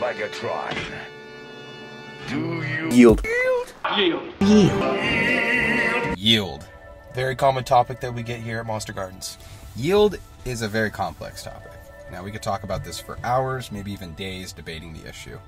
Megatron. Do you Yield. Yield. Very common topic that we get here at Monster Gardens. Yield is a very complex topic. Now, we could talk about this for hours, maybe even days, debating the issue.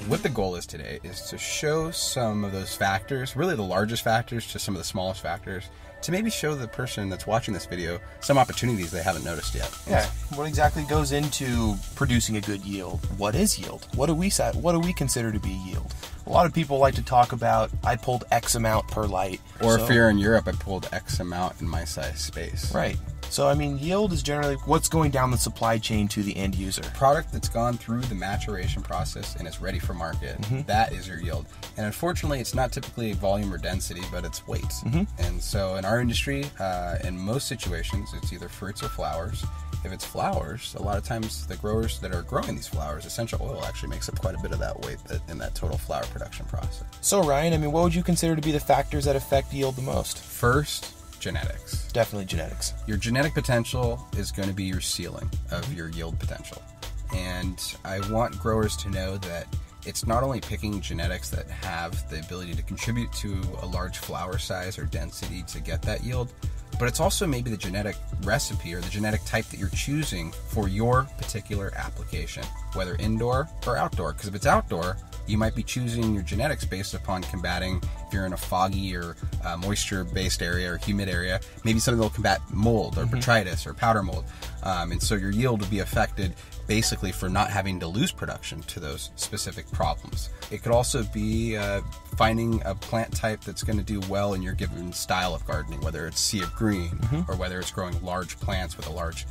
What the goal is today is to show some of those factors, really the largest factors to some of the smallest factors, to maybe show the person that's watching this video some opportunities they haven't noticed yet. Yeah. What exactly goes into producing a good yield? What is yield? What do we consider to be yield? A lot of people like to talk about, I pulled X amount per light. Or if you're in Europe, I pulled X amount in my size space. Right. So, I mean, yield is generally what's going down the supply chain to the end user. Product that's gone through the maturation process and is ready for market, that is your yield. And unfortunately, it's not typically volume or density, but it's weight. And so in our industry, in most situations, it's either fruits or flowers. If it's flowers, a lot of times the growers that are growing these flowers, essential oil actually makes up quite a bit of that weight in that total flower production process. So, Ryan, I mean, what would you consider to be the factors that affect yield the most? First, genetics. Definitely genetics. Your genetic potential is going to be your ceiling of your yield potential. And I want growers to know that it's not only picking genetics that have the ability to contribute to a large flower size or density to get that yield, but it's also maybe the genetic recipe or the genetic type that you're choosing for your particular application, whether indoor or outdoor. Because if it's outdoor, you might be choosing your genetics based upon combating, if you're in a foggy or moisture-based area or humid area, maybe something that will combat mold or botrytis or powder mold. And so your yield will be affected basically for not having to lose production to those specific problems. It could also be finding a plant type that's going to do well in your given style of gardening, whether it's sea of green or whether it's growing large plants with a large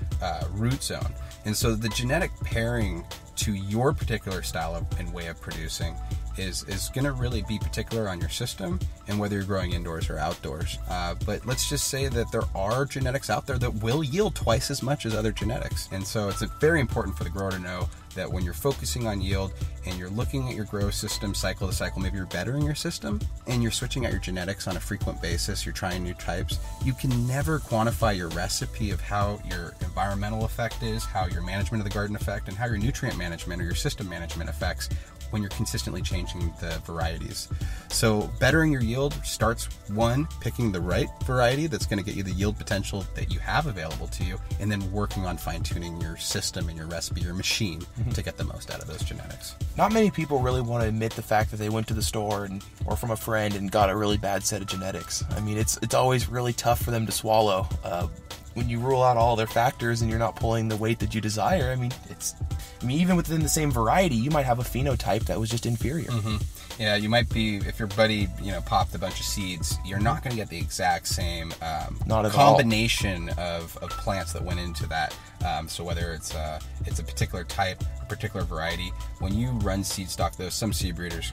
root zone. And so the genetic pairing to your particular style and way of producing is going to really be particular on your system and whether you're growing indoors or outdoors. But let's just say that there are genetics out there that will yield twice as much as other genetics. And so it's very important for the grower to know that when you're focusing on yield and you're looking at your grow system cycle to cycle, maybe you're bettering your system and you're switching out your genetics on a frequent basis, you're trying new types, you can never quantify your recipe of how your environmental effect is, how your management of the garden affect, and how your nutrient management or your system management affects when you're consistently changing the varieties. So bettering your yield starts, one, picking the right variety that's going to get you the yield potential that you have available to you, and then working on fine-tuning your system and your recipe, your machine, to get the most out of those genetics. Not many people really want to admit the fact that they went to the store or from a friend and got a really bad set of genetics. I mean, it's always really tough for them to swallow. When you rule out all their factors and you're not pulling the weight that you desire, I mean, even within the same variety, you might have a phenotype that was just inferior. Yeah, you might be, if your buddy, popped a bunch of seeds, you're not going to get the exact same combination of plants that went into that. So whether it's a particular type, a particular variety, when you run seed stock, though, some seed breeders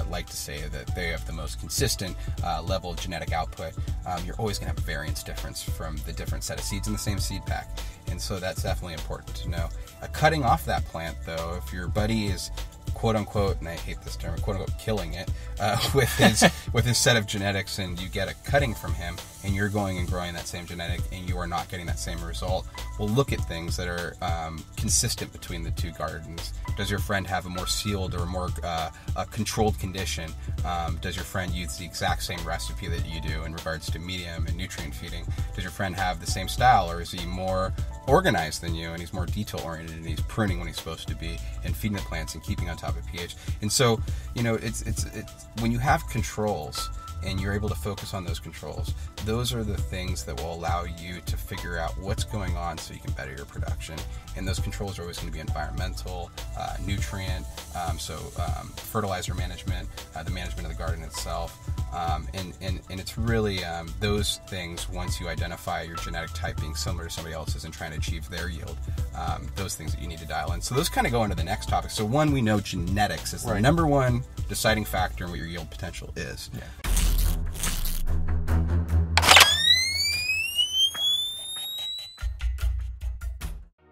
like to say that they have the most consistent level of genetic output. You're always going to have a variance difference from the different set of seeds in the same seed pack. And so that's definitely important to know. Cutting off that plant, though, if your buddy is quote unquote, and I hate this term, quote unquote, killing it with his set of genetics, and you get a cutting from him, and you're going and growing that same genetic, and you are not getting that same result, we'll look at things that are consistent between the two gardens. Does your friend have a more sealed or more a controlled condition? Does your friend use the exact same recipe that you do in regards to medium and nutrient feeding? Does your friend have the same style, or is he more organized than you and he's more detail oriented and he's pruning when he's supposed to be and feeding the plants and keeping on top of pH? And so, it's when you have controls and you're able to focus on those controls, those are the things that will allow you to figure out what's going on so you can better your production. And those controls are always going to be environmental, nutrient, fertilizer management, the management of the garden itself. And it's really those things, once you identify your genetic type being similar to somebody else's and trying to achieve their yield, those things that you need to dial in. So those kind of go into the next topic. So one, we know genetics is the number one deciding factor in what your yield potential is. Yeah.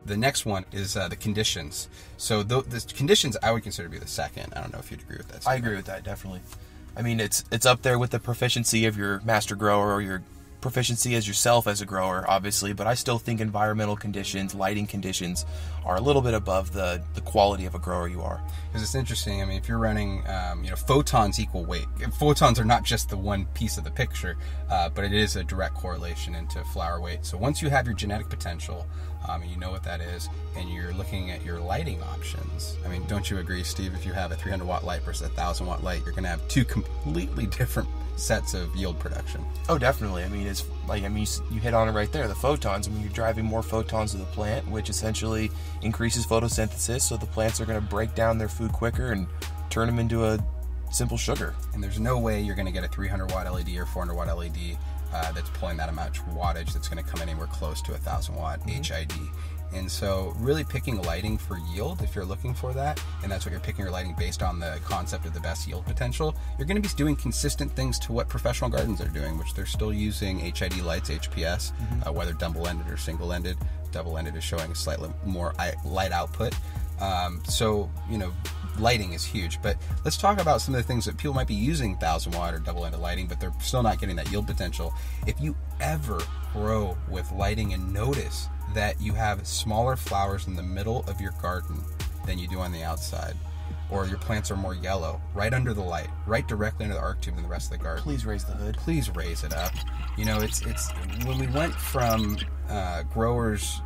The next one is the conditions. So the conditions I would consider to be the second. I don't know if you'd agree with that. I agree with that, definitely. I mean, it's up there with the proficiency of your master grower or your proficiency as yourself as a grower, obviously, but I still think environmental conditions, lighting conditions are a little bit above the quality of a grower you are. Because it's interesting. I mean, if you're running, photons equal weight. Photons are not just the one piece of the picture, but it is a direct correlation into flower weight. So once you have your genetic potential, and you know what that is, and you're looking at your lighting options. I mean, don't you agree, Steve? If you have a 300-watt light versus a 1,000-watt light, you're going to have two completely different sets of yield production. Oh, definitely. I mean, it's like, you hit on it right there. The photons. I mean, you're driving more photons to the plant, which essentially increases photosynthesis. So the plants are going to break down their food quicker and turn them into a simple sugar. And there's no way you're going to get a 300-watt LED or 400-watt LED that's pulling that amount of wattage that's going to come anywhere close to a 1,000-watt HID. And so really picking lighting for yield, if you're looking for that, and that's what you're picking your lighting based on the concept of the best yield potential, you're going to be doing consistent things to what professional gardens are doing, which they're still using HID lights, HPS, whether double-ended or single-ended. Double-ended is showing a slightly more light output. So, lighting is huge. But let's talk about some of the things that people might be using 1,000-watt or double-ended lighting, but they're still not getting that yield potential. If you ever grow with lighting and notice that you have smaller flowers in the middle of your garden than you do on the outside, or your plants are more yellow, right under the light, right directly under the arc tube than the rest of the garden. Please raise the hood. Please raise it up. It's when we went from growers,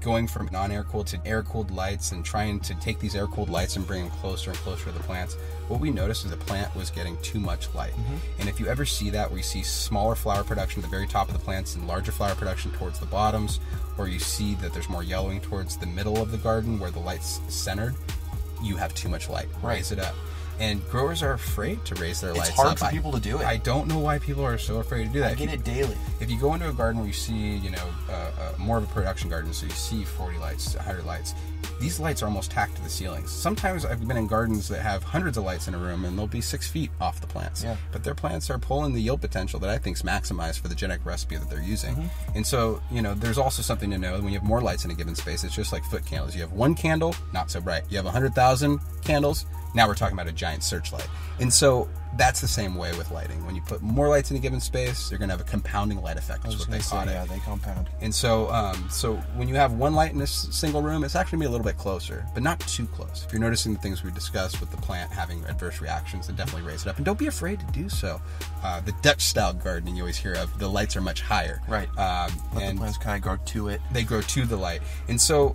going from non-air-cooled to air-cooled lights and trying to take these air-cooled lights and bring them closer and closer to the plants, what we noticed is the plant was getting too much light. And if you ever see that, where you see smaller flower production at the very top of the plants and larger flower production towards the bottoms, or you see that there's more yellowing towards the middle of the garden where the light's centered, you have too much light. Raise it up. And growers are afraid to raise their lights up. It's hard for people to do it. I don't know why people are so afraid to do that. I get it daily. If you go into a garden where you see, more of a production garden, so you see 40 lights, 100 lights, these lights are almost tacked to the ceilings. Sometimes I've been in gardens that have hundreds of lights in a room, and they'll be 6 feet off the plants. Yeah. But their plants are pulling the yield potential that I think is maximized for the genetic recipe that they're using. And so, there's also something to know. When you have more lights in a given space, it's just like foot candles. You have one candle, not so bright. You have 100,000 candles, now we're talking about a giant searchlight. And so that's the same way with lighting. When you put more lights in a given space, you're going to have a compounding light effect, is what they call it. Yeah, they compound. And so so when you have one light in a single room, it's actually going to be a little bit closer, but not too close. If you're noticing the things we discussed with the plant having adverse reactions, then definitely raise it up. And don't be afraid to do so. The Dutch-style gardening you always hear of, the lights are much higher. Right. And the plants kind of grow to it. They grow to the light. And so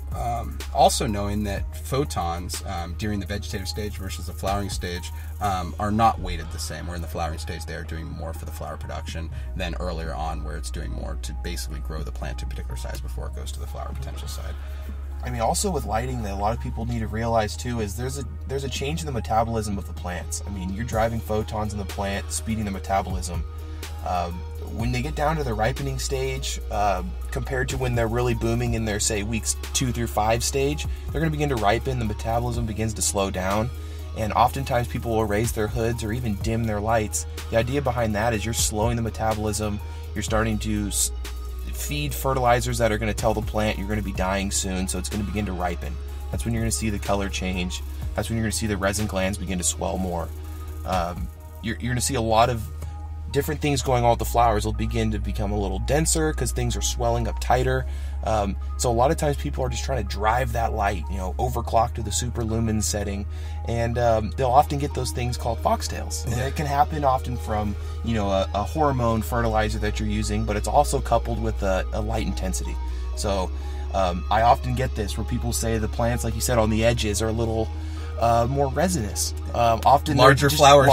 also knowing that photons during the vegetative stage versus the flowering stage are not weighted the same. Where in the flowering stage they are doing more for the flower production than earlier on, where it's doing more to basically grow the plant to a particular size before it goes to the flower potential side. I mean, also with lighting, that a lot of people need to realize too is there's a change in the metabolism of the plants. I mean, you're driving photons in the plant, speeding the metabolism. When they get down to the ripening stage, compared to when they're really booming in their, say, weeks 2 through 5 stage, they're going to begin to ripen. The metabolism begins to slow down. And oftentimes people will raise their hoods or even dim their lights. The idea behind that is you're slowing the metabolism. You're starting to feed fertilizers that are going to tell the plant you're going to be dying soon, so it's going to begin to ripen. That's when you're going to see the color change. That's when you're going to see the resin glands begin to swell more. You're going to see a lot of different things going on with the flowers. They'll begin to become a little denser because things are swelling up tighter. So a lot of times people are just trying to drive that light, overclock to the super lumen setting, and they'll often get those things called foxtails. And it can happen often from, a hormone fertilizer that you're using, but it's also coupled with a light intensity. So I often get this where people say the plants, like you said, on the edges are a little more resinous. Often larger flowers.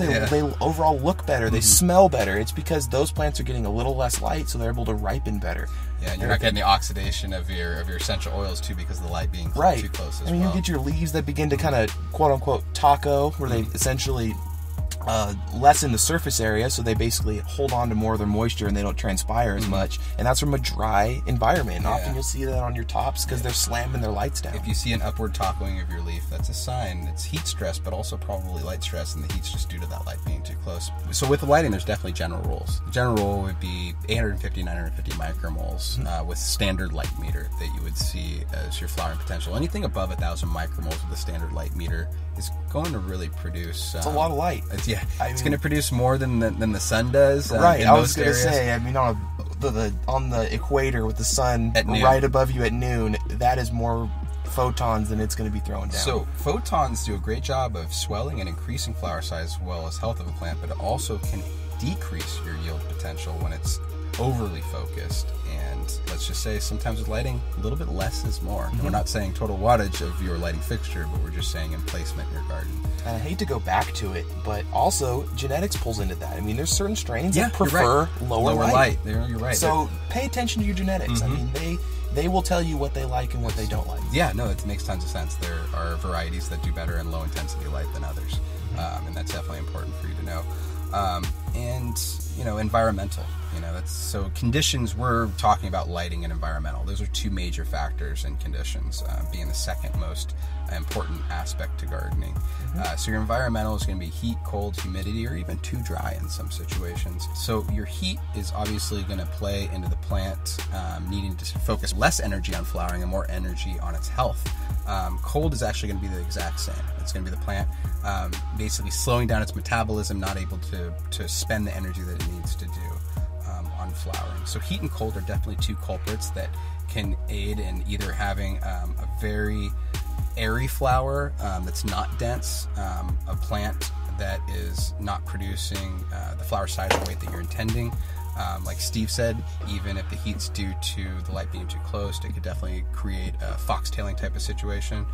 They overall look better. They smell better. It's because those plants are getting a little less light, so they're able to ripen better. Yeah, and you're not getting the oxidation of your essential oils too, because of the light being too close as well. You get your leaves that begin to kind of quote unquote taco, where they essentially lessen the surface area, so they basically hold on to more of their moisture and they don't transpire as much, and that's from a dry environment. And often you'll see that on your tops because they're slamming their lights down. If you see an upward tacoing of your leaf, that's a sign. It's heat stress, but also probably light stress, and the heat's just due to that light being too close. So with the lighting, there's definitely general rules. The general rule would be 850, 950 micromoles with standard light meter that you would see as your flowering potential. Anything above 1,000 micromoles with a standard light meter is going to really produce. It's a lot of light. It's going to produce more than the sun does. Right. In I was going to most say. areas. I mean, on the equator with the sun At noon. right above you at noon, that is more photons than it's going to be throwing down. So photons do a great job of swelling and increasing flower size as well as health of a plant, but it also can decrease your yield potential when it's overly focused. And let's just say sometimes with lighting, a little bit less is more. We're not saying total wattage of your lighting fixture, but we're just saying in placement in your garden. And I hate to go back to it, but also genetics pulls into that. I mean, there's certain strains that you're prefer right. lower light. You're right. So pay attention to your genetics. I mean, they will tell you what they like and what they don't like. Yeah, no, it makes tons of sense. There are varieties that do better in low intensity light than others, and that's definitely important for you to know. And environmental. That's so conditions. We're talking about lighting and environmental. Those are two major factors in conditions, being the second most important aspect to gardening. So your environmental is going to be heat, cold, humidity, or even too dry in some situations. So your heat is obviously going to play into the plant needing to focus less energy on flowering and more energy on its health. Cold is actually going to be the exact same. It's going to be the plant basically slowing down its metabolism, not able to spend the energy that it needs to do on flowering. So heat and cold are definitely two culprits that can aid in either having a very airy flower that's not dense, a plant that is not producing the flower size or weight that you're intending. Like Steve said, even if the heat's due to the light being too close, it could definitely create a foxtailing type of situation.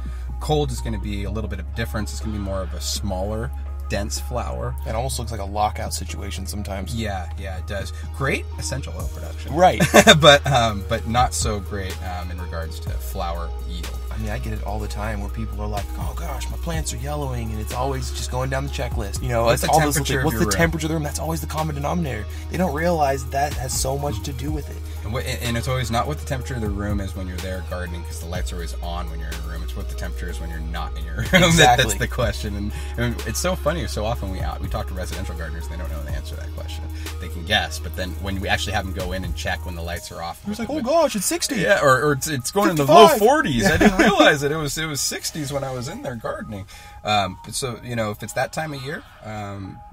Cold is going to be a little bit of a difference. It's going to be more of a smaller, dense flower. It almost looks like a lockout situation sometimes. Yeah, it does. Great essential oil production. Right. but not so great in regards to flower yield. I mean, I get it all the time where people are like, "Oh gosh, my plants are yellowing," and it's always just going down the checklist. What's the all those temperature of what's your the room? temperature of the room? That's always the common denominator. They don't realize that has so much to do with it. And it's always not what the temperature of the room is when you're there gardening, because the lights are always on when you're in a room. It's what the temperature is when you're not in your room. Exactly. That's the question. And it's so funny. So often we talk to residential gardeners, they don't know the answer to that question. They can guess, but then when we actually have them go in and check when the lights are off, It's like, oh gosh, it's 60. Yeah, or it's going 55. in the low 40s. I didn't realize it. It was 60s when I was in there gardening. So if it's that time of year,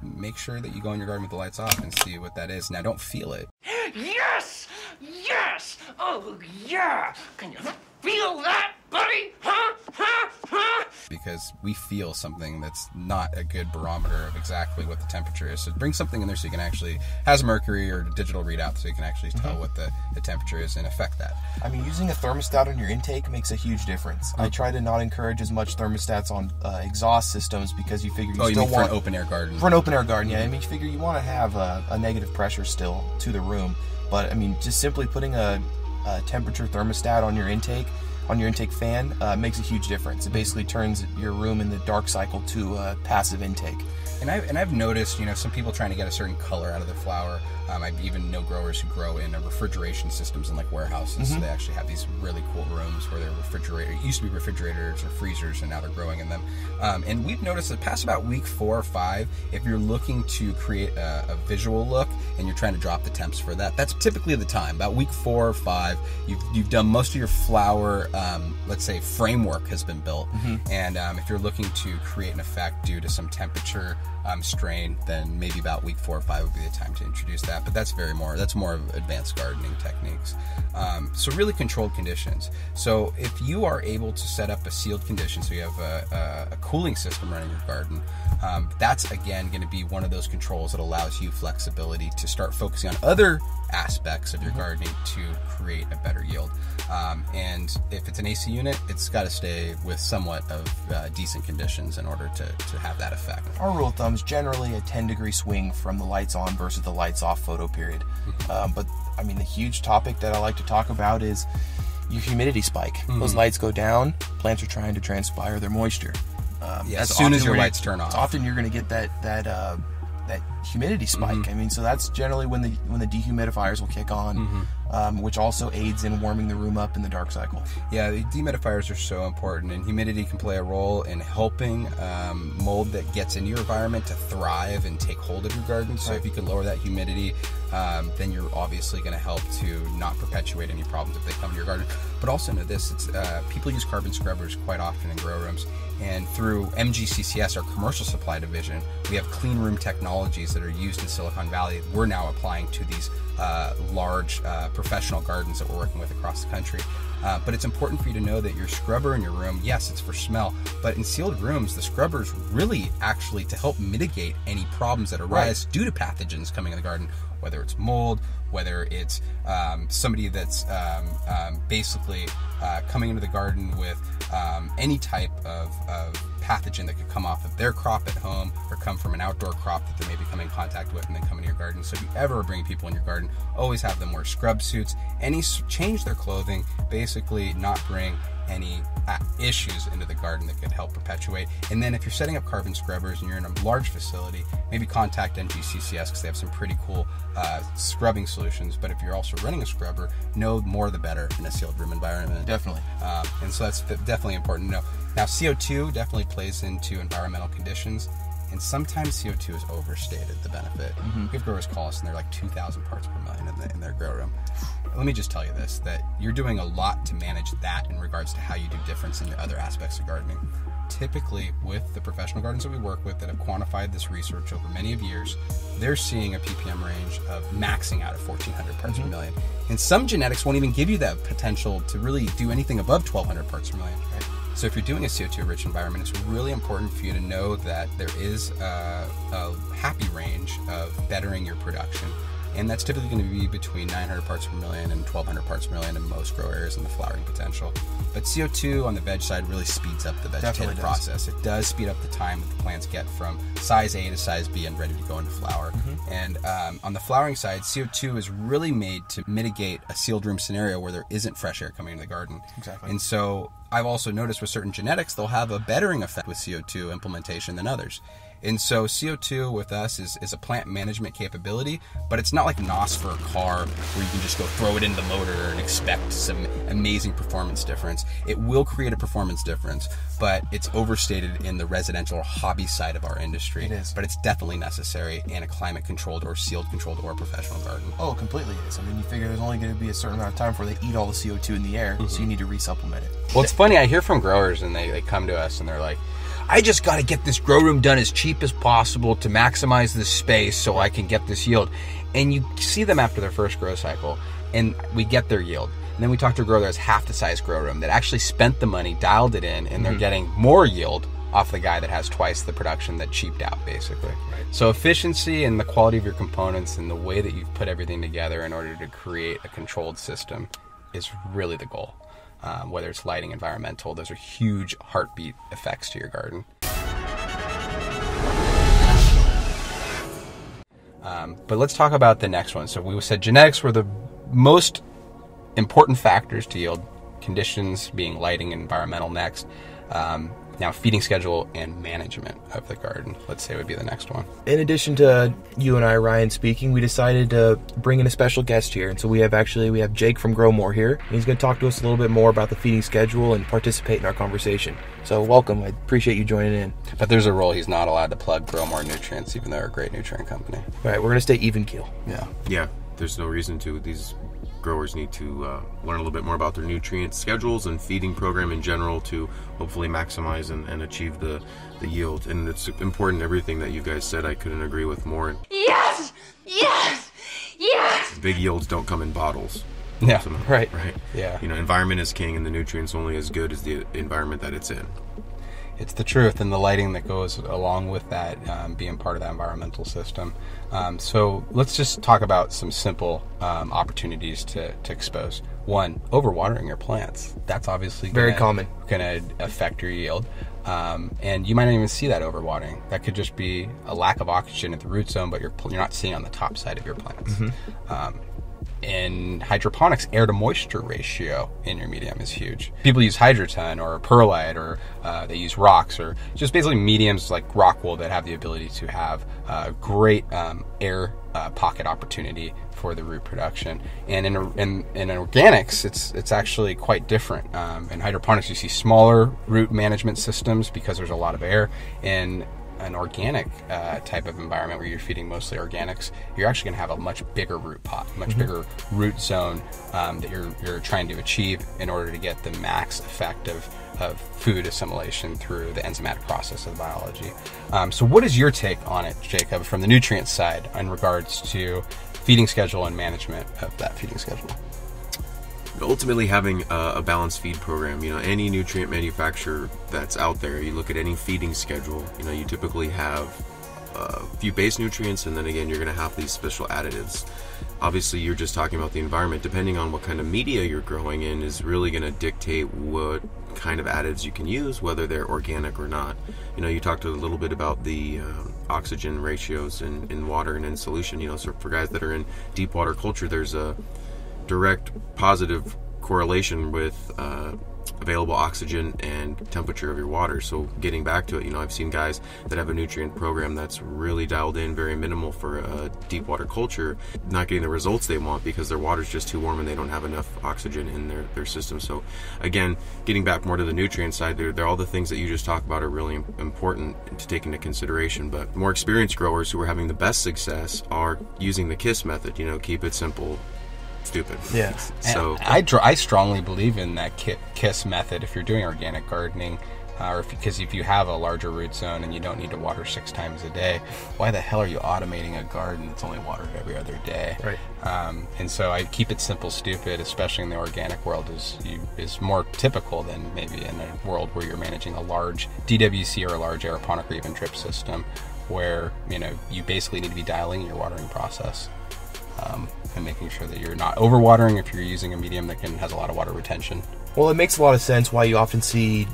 make sure that you go in your garden with the lights off and see what that is. Now, don't feel it. Yes! Yes! Oh, yeah! Can you feel that, buddy? Huh? Because we feel something that's not a good barometer of exactly what the temperature is. So bring something in there so you can actually, has mercury or a digital readout, so you can actually tell what the temperature is and affect that. I mean, using a thermostat on your intake makes a huge difference. I try to not encourage as much thermostats on exhaust systems because you figure you still mean want for an open air garden? For an open air garden, yeah. I mean, you figure you want to have a negative pressure still to the room, but I mean, just simply putting a temperature thermostat on your intake fan makes a huge difference. It basically turns your room in the dark cycle to a passive intake. And I've noticed, some people trying to get a certain color out of their flower. I even know growers who grow in refrigeration systems in like warehouses. So they actually have these really cool rooms where they're refrigerated. It used to be refrigerators or freezers, and now they're growing in them. And we've noticed that past about week 4 or 5, if you're looking to create a visual look and you're trying to drop the temps for that, that's typically the time. About week 4 or 5, you've done most of your flower, let's say, framework has been built. And if you're looking to create an effect due to some temperature strain, then maybe about week 4 or 5 would be the time to introduce that. But that's more of advanced gardening techniques. So really controlled conditions. So if you are able to set up a sealed condition, so you have a cooling system running your garden, that's again going to be one of those controls that allows you flexibility to start focusing on other aspects of your gardening to create a better yield. And if it's an AC unit, it's got to stay with somewhat of decent conditions in order to have that effect. Our rule of thumb is generally a 10-degree swing from the lights on versus the lights off photo period. But I mean, the huge topic that I like to talk about is your humidity spike. Those lights go down, plants are trying to transpire their moisture. As soon as your lights turn off, often you're going to get that humidity spike. I mean, so that's generally when the dehumidifiers will kick on. which also aids in warming the room up in the dark cycle. Yeah, the dehumidifiers are so important, and humidity can play a role in helping mold that gets into your environment to thrive and take hold of your garden. So if you can lower that humidity, then you're obviously going to help to not perpetuate any problems if they come to your garden. But also know this, it's people use carbon scrubbers quite often in grow rooms, and through MGCCS, our commercial supply division, we have clean room technologies that are used in Silicon Valley. We're now applying to these large professional gardens that we're working with across the country. But it's important for you to know that your scrubber in your room, yes, it's for smell, but in sealed rooms, the scrubber is really actually to help mitigate any problems that arise due to pathogens coming in the garden, whether it's mold, whether it's somebody that's basically coming into the garden with any type of pathogen that could come off of their crop at home or come from an outdoor crop that they may be coming in contact with and then come into your garden. So if you ever bring people in your garden, always have them wear scrub suits, change their clothing, basically not bring any issues into the garden that could help perpetuate. And then if you're setting up carbon scrubbers and you're in a large facility, maybe contact MGCCS because they have some pretty cool scrubbing solutions. But if you're also running a scrubber, know more the better in a sealed room environment. Definitely. And so that's definitely important to know. Now, CO2 definitely plays into environmental conditions, and sometimes CO2 is overstated, the benefit. We have growers call us and they're like 2,000 parts per million in their grow room. Let me just tell you this, that you're doing a lot to manage that in regards to how you do difference in your other aspects of gardening. Typically, with the professional gardens that we work with that have quantified this research over many of years, they're seeing a ppm range of maxing out at 1,400 parts per million. And some genetics won't even give you that potential to really do anything above 1,200 parts per million. Right? So if you're doing a CO2-rich environment, it's really important for you to know that there is a happy range of bettering your production. And that's typically going to be between 900 parts per million and 1,200 parts per million in most grow areas and the flowering potential. But CO2 on the veg side really speeds up the vegetative process. It does speed up the time that the plants get from size A to size B and ready to go into flower. And on the flowering side, CO2 is really made to mitigate a sealed room scenario where there isn't fresh air coming into the garden. Exactly. And so I've also noticed with certain genetics, they'll have a bettering effect with CO2 implementation than others. And so CO2 with us is a plant management capability, but it's not like NOS for a car where you can just go throw it into the motor and expect some amazing performance difference. It will create a performance difference, but it's overstated in the residential or hobby side of our industry. It is. But it's definitely necessary in a climate-controlled or sealed-controlled or professional garden. Oh, completely it is. I mean, you figure there's only going to be a certain amount of time before they eat all the CO2 in the air, so you need to resupplement it. Well, it's funny. I hear from growers, and they come to us, and they're like, I just got to get this grow room done as cheap as possible to maximize this space so I can get this yield. And you see them after their first grow cycle, and we get their yield. And then we talk to a grower that has half the size grow room that actually spent the money, dialed it in, and they're getting more yield off the guy that has twice the production that cheaped out, basically. Right. So efficiency and the quality of your components and the way that you've put everything together in order to create a controlled system is really the goal. Whether it's lighting, environmental, those are huge heartbeat effects to your garden. But let's talk about the next one. So we said genetics were the most important factors to yield, conditions being lighting and environmental next. Now feeding schedule and management of the garden, let's say, would be the next one. In addition to you and I, Ryan, speaking, we decided to bring in a special guest here. And so we have Jake from Grow More here. And he's going to talk to us a little bit more about the feeding schedule and participate in our conversation. So welcome. I appreciate you joining in. But there's a rule he's not allowed to plug Grow More nutrients, even though they're a great nutrient company. All right, we're going to stay even keel. Yeah. There's no reason to. These growers need to learn a little bit more about their nutrient schedules and feeding program in general to hopefully maximize and achieve the yield. And it's important, everything that you guys said, I couldn't agree with more. Yes! Yes! Yes! Big yields don't come in bottles. Yeah, right. Yeah. You know, environment is king, and the nutrients only as good as the environment that it's in. It's the truth, and the lighting that goes along with that, being part of that environmental system. So let's just talk about some simple opportunities to expose. One, overwatering your plants. That's obviously very common. Going to affect your yield. And you might not even see that overwatering. That could just be a lack of oxygen at the root zone, but you're not seeing on the top side of your plants. In hydroponics, air to moisture ratio in your medium is huge. People use Hydroton or perlite, or they use rocks, or just basically mediums like rock wool that have the ability to have great air pocket opportunity for the root production. And in organics, it's actually quite different. In hydroponics, you see smaller root management systems because there's a lot of air. In an organic type of environment where you're feeding mostly organics, you're actually going to have a much bigger root pot, much bigger root zone that you're trying to achieve in order to get the max effect of food assimilation through the enzymatic process of the biology. So what is your take on it, Jacob, from the nutrient side in regards to feeding schedule and management of that feeding schedule? Ultimately, having a balanced feed program, any nutrient manufacturer that's out there, you look at any feeding schedule, you typically have a few base nutrients, and then again, you're going to have these special additives. Obviously, you're just talking about the environment. Depending on what kind of media you're growing in is really going to dictate what kind of additives you can use, whether they're organic or not. You talked a little bit about the oxygen ratios in water and in solution. So for guys that are in deep water culture, there's a direct positive correlation with available oxygen and temperature of your water. So getting back to it, I've seen guys that have a nutrient program that's really dialed in, very minimal for a deep water culture, not getting the results they want because their water's just too warm and they don't have enough oxygen in their system. So again, getting back more to the nutrient side, they're all the things that you just talked about are really important to take into consideration. But more experienced growers who are having the best success are using the KISS method, keep it simple, stupid. Yeah. So I strongly believe in that KISS method if you're doing organic gardening, because if you have a larger root zone and you don't need to water 6 times a day, why the hell are you automating a garden that's only watered every other day? Right. And so I keep it simple, stupid, especially in the organic world, is more typical than maybe in a world where you're managing a large DWC or a large aeroponic or even drip system, where you basically need to be dialing your watering process. And making sure that you're not overwatering if you're using a medium that has a lot of water retention. Well, it makes a lot of sense why you often see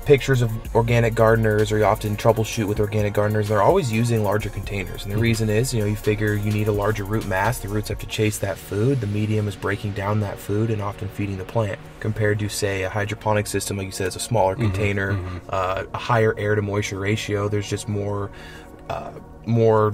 pictures of organic gardeners, or you often troubleshoot with organic gardeners. They're always using larger containers, and the reason is, you figure you need a larger root mass. The roots have to chase that food. The medium is breaking down that food and often feeding the plant. Compared to, say, a hydroponic system, like you said, it's a smaller container, a higher air to moisture ratio. There's just more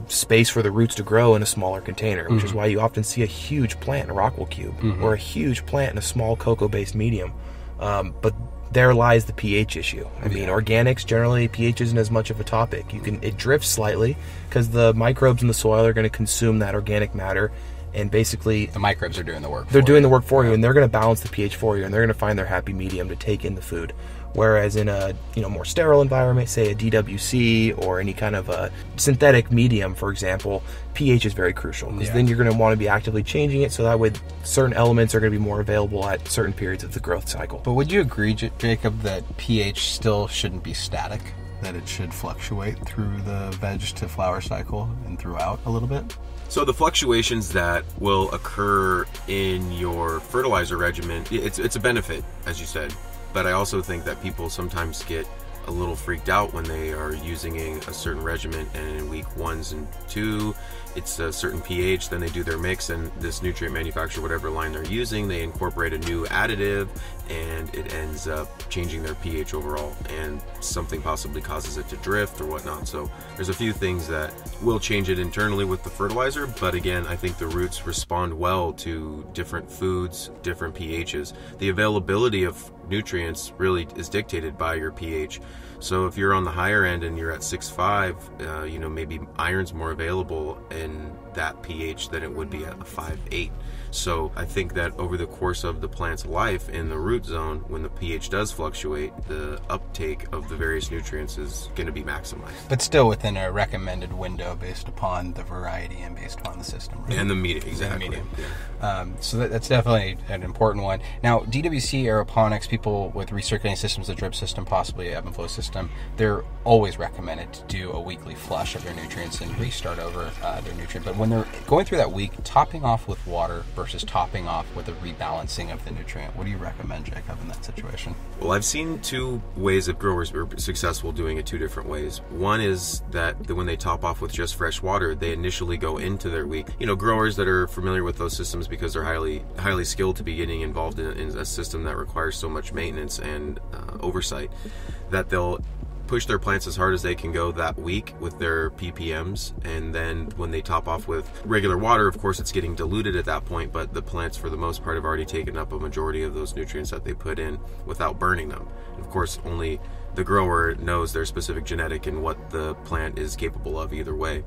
space for the roots to grow in a smaller container, which is why you often see a huge plant in a Rockwool cube or a huge plant in a small cocoa-based medium. But there lies the pH issue. I mean, organics, generally, pH isn't as much of a topic. It drifts slightly because the microbes in the soil are going to consume that organic matter, and basically the microbes are doing the work. They're doing the work for you, and they're going to balance the pH for you, and they're going to find their happy medium to take in the food. Whereas in a more sterile environment, say a DWC or any kind of a synthetic medium, for example, pH is very crucial, because then you're going to want to be actively changing it, so that way certain elements are going to be more available at certain periods of the growth cycle. But would you agree, Jacob, that pH still shouldn't be static? That it should fluctuate through the veg to flower cycle and throughout a little bit? So the fluctuations that will occur in your fertilizer regimen, it's a benefit, as you said. But I also think that people sometimes get a little freaked out when they are using a certain regimen, and in week 1 and 2 it's a certain pH, then they do their mix, and this nutrient manufacturer, whatever line they're using, they incorporate a new additive and it ends up changing their pH overall, and something possibly causes it to drift or whatnot. So there's a few things that will change it internally with the fertilizer, but again, I think the roots respond well to different foods, different pHs. The availability of nutrients really is dictated by your pH. So if you're on the higher end and you're at 6.5, maybe iron's more available in that pH than it would be at a 5.8. So I think that over the course of the plant's life in the root zone, when the pH does fluctuate, the uptake of the various nutrients is going to be maximized. But still within a recommended window based upon the variety and based upon the system. Right? And the medium, exactly. So that's definitely an important one. Now, DWC aeroponics, people with recirculating systems, the drip system, possibly ebb and flow system, they're always recommended to do a weekly flush of their nutrients and restart over their nutrient. But when they're going through that week, topping off with water versus topping off with a rebalancing of the nutrient, what do you recommend, Jacob, in that situation? Well, I've seen two ways that growers are successful doing it two different ways. One is that when they top off with just fresh water, they initially go into their week. Growers that are familiar with those systems because they're highly skilled to be getting involved in a system that requires so much maintenance and oversight, that they'll push their plants as hard as they can go that week with their ppms, and then when they top off with regular water, of course it's getting diluted at that point, but the plants for the most part have already taken up a majority of those nutrients that they put in without burning them. And of course only the grower knows their specific genetic and what the plant is capable of either way.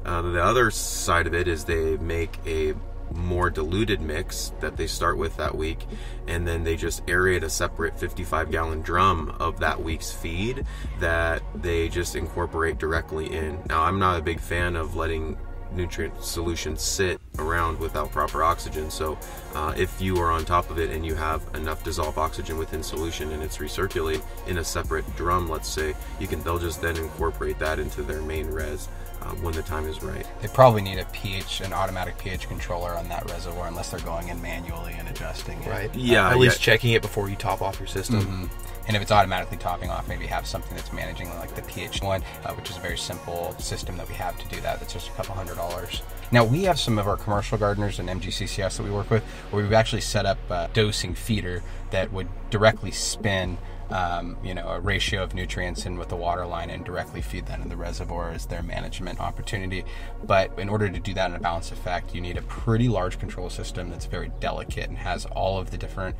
The other side of it is they make a more diluted mix that they start with that week, and then they just aerate a separate 55-gallon drum of that week's feed that they just incorporate directly in. Now, I'm not a big fan of letting nutrient solutions sit around without proper oxygen, so if you are on top of it and you have enough dissolved oxygen within solution and it's recirculating in a separate drum, let's say, they'll just then incorporate that into their main res when the time is right. They probably need an automatic pH controller on that reservoir, unless they're going in manually and adjusting it. Right. Yeah. At least checking it before you top off your system. Mm-hmm. And if it's automatically topping off, maybe have something that's managing like the pH one, which is a very simple system that we have to do that. That's just a couple $100. Now, we have some of our commercial gardeners and MGCCS that we work with where we've actually set up a dosing feeder that would directly spin a ratio of nutrients in with the water line and directly feed that in the reservoir as their management opportunity. But in order to do that in a balanced effect, you need a pretty large control system that's very delicate and has all of the different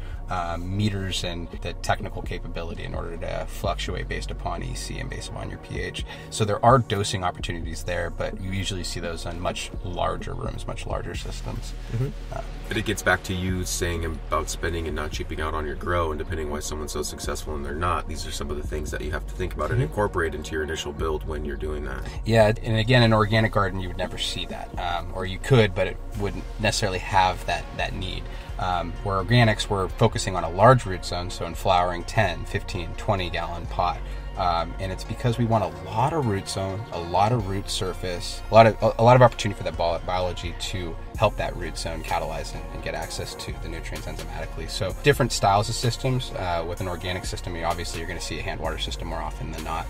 meters and the technical capability in order to fluctuate based upon EC and based upon your pH. So there are dosing opportunities there, but you usually see those on much larger rooms, much larger systems. Mm-hmm. But it gets back to you saying about spending and not cheaping out on your grow, and depending why someone's so successful and they're not, these are some of the things that you have to think about and incorporate into your initial build when you're doing that. Yeah, and again, in an organic garden, you would never see that. Or you could, but it wouldn't necessarily have that need. Where organics, we're focusing on a large root zone, so in flowering 10, 15, 20 gallon pot. And it's because we want a lot of root zone, a lot of root surface, a lot of opportunity for that biology to help that root zone catalyze and get access to the nutrients enzymatically. So different styles of systems. With an organic system, obviously you're going to see a hand water system more often than not.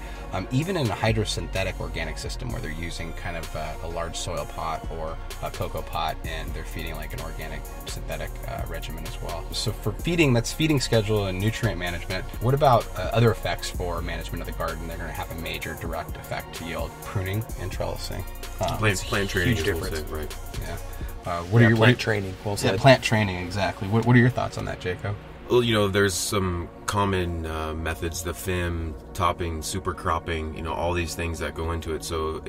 Even in a hydrosynthetic organic system where they're using kind of a large soil pot or a cocoa pot, and they're feeding like an organic synthetic regimen as well. So for feeding, that's feeding schedule and nutrient management. What about other effects for management of the garden? They're going to have a major direct effect to yield: pruning and trellising. Plant training, huge difference. Right? Yeah. Plant training. Well said. Yeah, plant training, exactly. What are your thoughts on that, Jacob? Well, there's some common methods: the FIM, topping, super cropping, all these things that go into it. So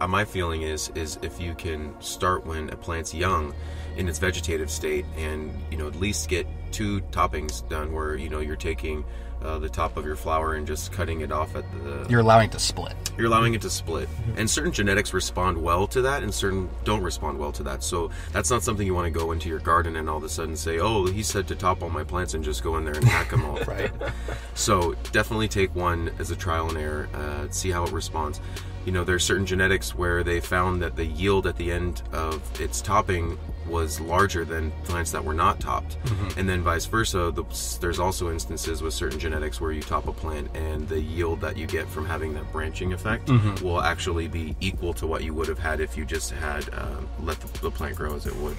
my feeling is if you can start when a plant's young in its vegetative state, and at least get 2 toppings done where you're taking the top of your flower and just cutting it off at You're allowing it to split. You're allowing it to split. And certain genetics respond well to that and certain don't respond well to that. So that's not something you want to go into your garden and all of a sudden say, oh, he said to top all my plants, and just go in there and hack them all. Right. So definitely take one as a trial and error, see how it responds. There's certain genetics where they found that the yield at the end of its topping was larger than plants that were not topped. Mm-hmm. And then vice versa, there's also instances with certain genetics where you top a plant and the yield that you get from having that branching effect will actually be equal to what you would have had if you just had let the plant grow as it would.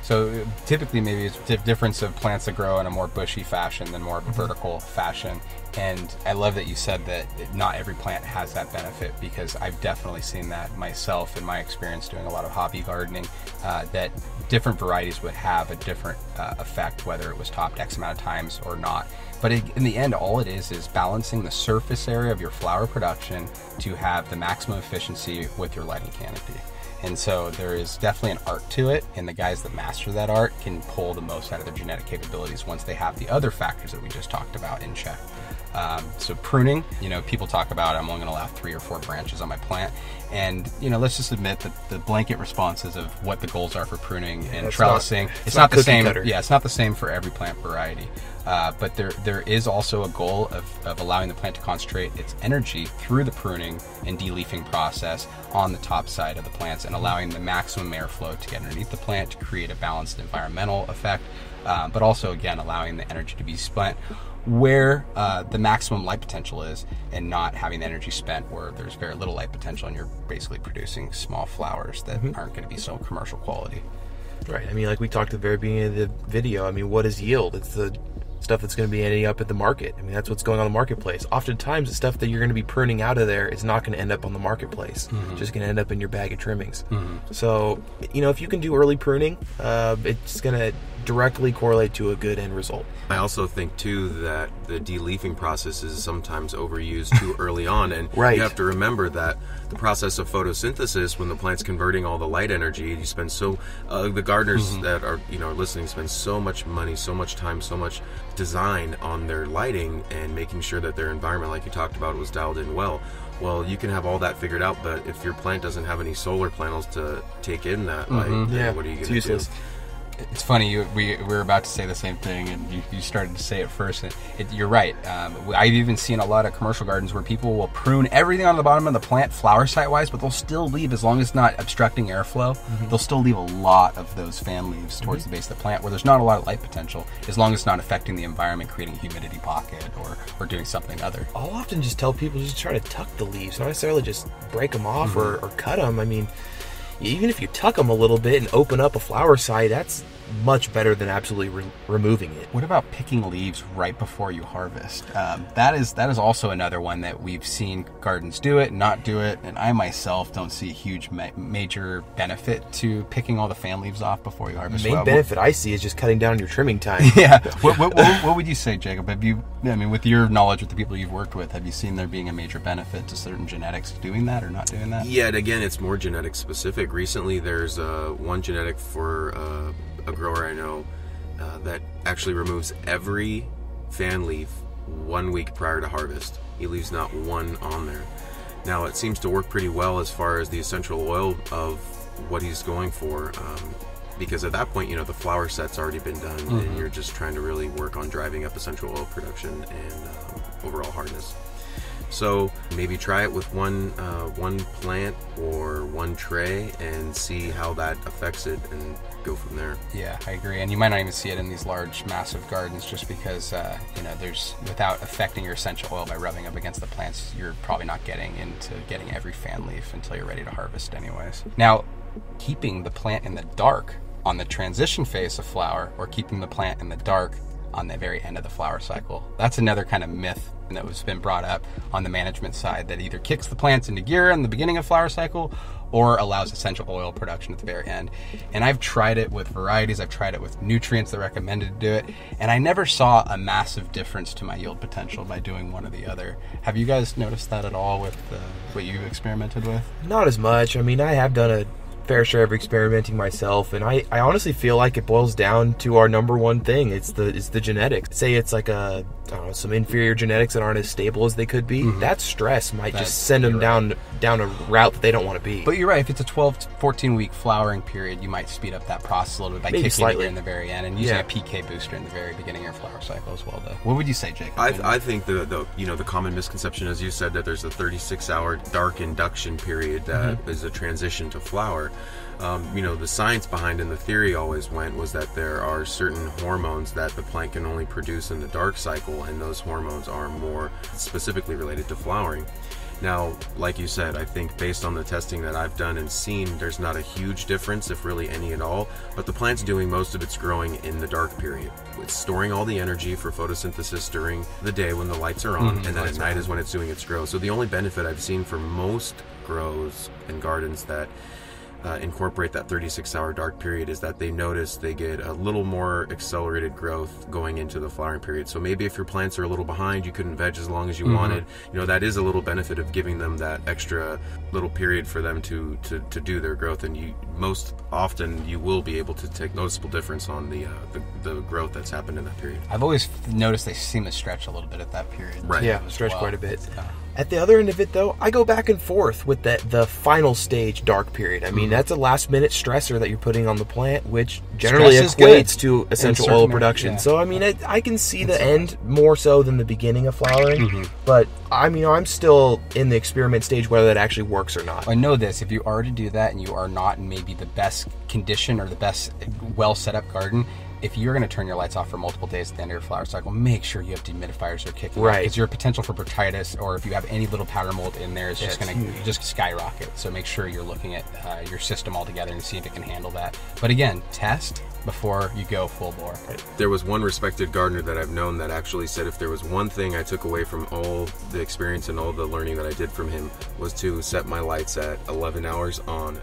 So typically maybe it's the difference of plants that grow in a more bushy fashion than more of a vertical fashion. And I love that you said that not every plant has that benefit, because I've definitely seen that myself in my experience doing a lot of hobby gardening, that different varieties would have a different effect, whether it was topped X amount of times or not. But in the end, all it is balancing the surface area of your flower production to have the maximum efficiency with your lighting canopy. And so there is definitely an art to it, and the guys that master that art can pull the most out of their genetic capabilities once they have the other factors that we just talked about in check. So pruning, people talk about I'm only going to allow 3 or 4 branches on my plant. And, let's just admit that the blanket responses of what the goals are for pruning and trellising, it's not the same. Cutter. Yeah, it's not the same for every plant variety. But there is also a goal of allowing the plant to concentrate its energy through the pruning and de-leafing process on the top side of the plants and allowing the maximum airflow to get underneath the plant to create a balanced environmental effect, but also, again, allowing the energy to be spent where the maximum light potential is and not having the energy spent where there's very little light potential and you're basically producing small flowers that aren't going to be so commercial quality. Right. I mean, like we talked at the very beginning of the video, I mean, what is yield? It's the stuff that's going to be ending up at the market. I mean, that's what's going on in the marketplace. Oftentimes, the stuff that you're going to be pruning out of there is not going to end up on the marketplace. It's just going to end up in your bag of trimmings. So, if you can do early pruning, it's going to directly correlate to a good end result. I also think too that the de-leafing process is sometimes overused too early on, and Right. you have to remember that the process of photosynthesis, when the plant's converting all the light energy, you spend the gardeners that are listening spend so much money, so much time, so much design on their lighting and making sure that their environment, like you talked about, was dialed in well. Well, you can have all that figured out, but if your plant doesn't have any solar panels to take in that light, then what are you going to do? It's funny, we were about to say the same thing, and you started to say it first. You're right. I've even seen a lot of commercial gardens where people will prune everything on the bottom of the plant, flower site-wise, but they'll still leave, as long as it's not obstructing airflow, they'll still leave a lot of those fan leaves towards the base of the plant where there's not a lot of light potential, as long as it's not affecting the environment, creating a humidity pocket or doing something other. I'll often just tell people just try to tuck the leaves, not necessarily just break them off or cut them. I mean, even if you tuck them a little bit and open up a flower site, that's much better than absolutely removing it. What about picking leaves right before you harvest? That is also another one that we've seen gardens do it, not do it, and I myself don't see a huge major benefit to picking all the fan leaves off before you harvest. The main benefit I see is just cutting down on your trimming time. Yeah. What would you say, Jacob? With your knowledge with the people you've worked with, have you seen there being a major benefit to certain genetics doing that or not doing that? Yeah, and again, it's more genetic specific. Recently, there's one genetic for a grower I know that actually removes every fan leaf 1 week prior to harvest. He leaves not one on there. Now, it seems to work pretty well as far as the essential oil of what he's going for, because at that point, the flower set's already been done, and you're just trying to really work on driving up essential oil production and overall hardness. So maybe try it with one plant or one tray and see how that affects it and go from there. Yeah, I agree. And you might not even see it in these large, massive gardens just because, there's, without affecting your essential oil by rubbing up against the plants, you're probably not getting every fan leaf until you're ready to harvest anyways. Now, keeping the plant in the dark on the transition phase of flower or keeping the plant in the dark on the very end of the flower cycle, that's another kind of myth that was been brought up on the management side that either kicks the plants into gear in the beginning of flower cycle or allows essential oil production at the very end. And I've tried it with varieties, I've tried it with nutrients that recommended to do it, and I never saw a massive difference to my yield potential by doing one or the other. Have you guys noticed that at all with what you've experimented with? Not as much. I mean, I have done a fair share of experimenting myself, and I honestly feel like it boils down to our number one thing. It's the genetics. Say it's like some inferior genetics that aren't as stable as they could be. That stress might just send them down a route that they don't want to be. But you're right. If it's a 12 to 14 week flowering period, you might speed up that process a little bit by Maybe kicking slightly. it in the very end and using a PK booster in the very beginning of your flower cycle as well. Though, what would you say, Jacob? I think the common misconception, as you said, that there's a 36-hour dark induction period that is a transition to flower. The science behind and the theory always was that there are certain hormones that the plant can only produce in the dark cycle, and those hormones are more specifically related to flowering. Now, like you said, I think based on the testing that I've done and seen, there's not a huge difference, if really any at all, but the plant's doing most of its growing in the dark period. It's storing all the energy for photosynthesis during the day when the lights are on, and then at night is when it's doing its growth. So the only benefit I've seen for most grows and gardens that incorporate that 36-hour dark period is that they notice they get a little more accelerated growth going into the flowering period. So maybe if your plants are a little behind, you couldn't veg as long as you wanted, that is a little benefit of giving them that extra little period for them to do their growth. And you most often you will be able to take noticeable difference on the growth that's happened in that period. I've always noticed they seem to stretch a little bit at that period. Right. Yeah, stretch quite a bit. At the other end of it, though, I go back and forth with the final stage dark period. I mean, that's a last-minute stressor that you're putting on the plant, which generally Stress is equates good. to essential In oil certain production. areas, So, I mean, I can see the end more so than the beginning of flowering. But, I mean, I'm still in the experiment stage whether that actually works or not. I know this, if you are to do that and you are not in maybe the best condition or the best well set up garden, if you're going to turn your lights off for multiple days at the end of your flower cycle, make sure you have dehumidifiers that are kicking Right. because your potential for botrytis, or if you have any little powder mold in there, is just going to just skyrocket. So make sure you're looking at your system altogether and see if it can handle that. But again, test before you go full bore. There was one respected gardener that I've known that actually said if there was one thing I took away from all the experience and all the learning that I did from him was to set my lights at 11 hours on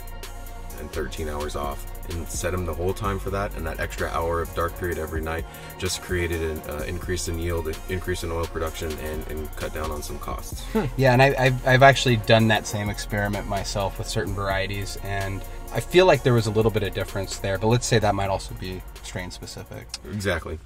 and 13 hours off, and set them the whole time for that, and that extra hour of dark period every night just created an increase in yield, increase in oil production, and cut down on some costs. Yeah, and I've actually done that same experiment myself with certain varieties, and I feel like there was a little bit of difference there, but let's say that might also be strain specific. Exactly.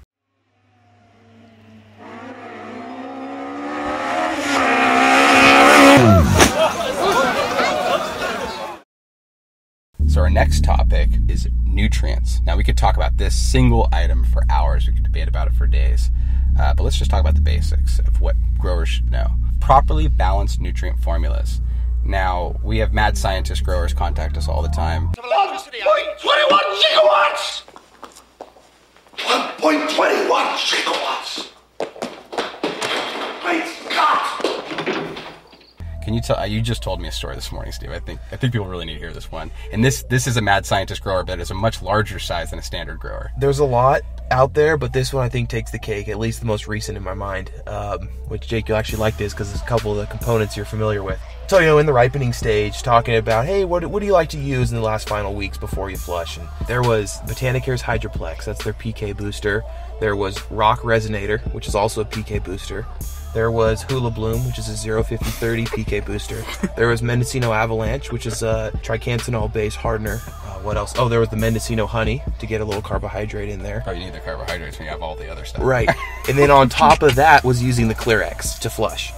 So our next topic is nutrients. Now we could talk about this single item for hours. We could debate about it for days. But let's just talk about the basics of what growers should know. Properly balanced nutrient formulas. Now, we have mad scientist growers contact us all the time. 1.21 gigawatts! 1.21 gigawatts! Great Scott! Can you tell? You just told me a story this morning, Steve. I think people really need to hear this one. And this is a mad scientist grower, but it's a much larger size than a standard grower. There's a lot out there, but this one I think takes the cake, at least the most recent in my mind, which Jake, you'll actually like this because there's a couple of the components you're familiar with. So, in the ripening stage, talking about, hey, what do you like to use in the last final weeks before you flush? And there was Botanicare's Hydroplex, that's their PK booster. There was Rock Resonator, which is also a PK booster. There was Hula Bloom, which is a 05030 PK booster. There was Mendocino Avalanche, which is a tricantanol-based hardener. What else? Oh, there was the Mendocino Honey to get a little carbohydrate in there. Oh, you need the carbohydrates when you have all the other stuff. Right. And then on top of that was using the Clear-X to flush.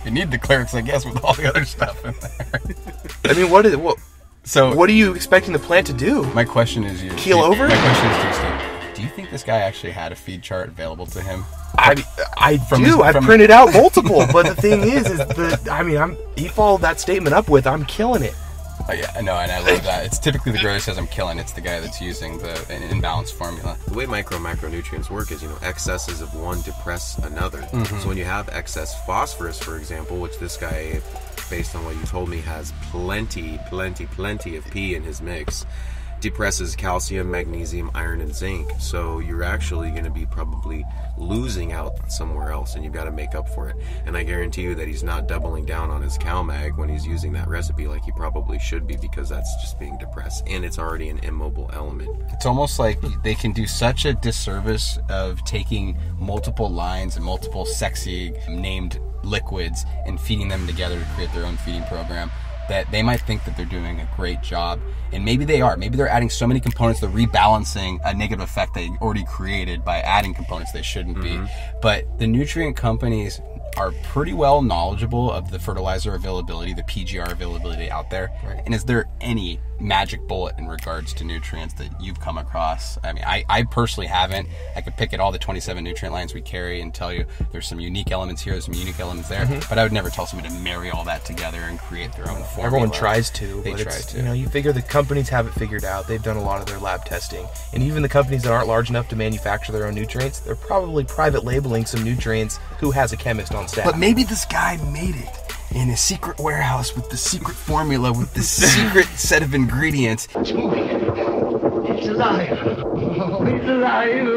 You need the Clear-X, I guess, with all the other stuff in there. I mean, what are you expecting the plant to do? My question is, Keel over? My question is, Steve, do you think this guy actually had a feed chart available to him? I do. I've printed out multiple, but the thing is he followed that statement up with, I'm killing it. Oh, yeah, no, and I love that. It's typically the grower says I'm killing. It's the guy that's using the imbalanced formula. The way macronutrients work is, excesses of one depress another. So when you have excess phosphorus, for example, which this guy, based on what you told me, has plenty of P in his mix, depresses calcium, magnesium, iron, and zinc. So you're actually going to be probably losing out somewhere else, and you've got to make up for it. And I guarantee you that he's not doubling down on his CalMag when he's using that recipe like he probably should be, because that's just being depressed, and it's already an immobile element. It's almost like they can do such a disservice of taking multiple lines and multiple sexy named liquids and feeding them together to create their own feeding program, that they might think that they're doing a great job. And maybe they are. Maybe they're adding so many components, they're rebalancing a negative effect they already created by adding components they shouldn't be. But the nutrient companies are pretty well knowledgeable of the fertilizer availability, the PGR availability out there. Right. And is there any magic bullet in regards to nutrients that you've come across? I mean, I personally haven't. I could pick at all the 27 nutrient lines we carry and tell you there's some unique elements here, there's some unique elements there, but I would never tell somebody to marry all that together and create their own formula. Everyone tries to. They try to. You figure the companies have it figured out. They've done a lot of their lab testing. And even the companies that aren't large enough to manufacture their own nutrients, they're probably private labeling some nutrients who has a chemist on staff. But maybe this guy made it in a secret warehouse with the secret formula, with the secret set of ingredients. It's moving. It's alive. Oh, it's alive.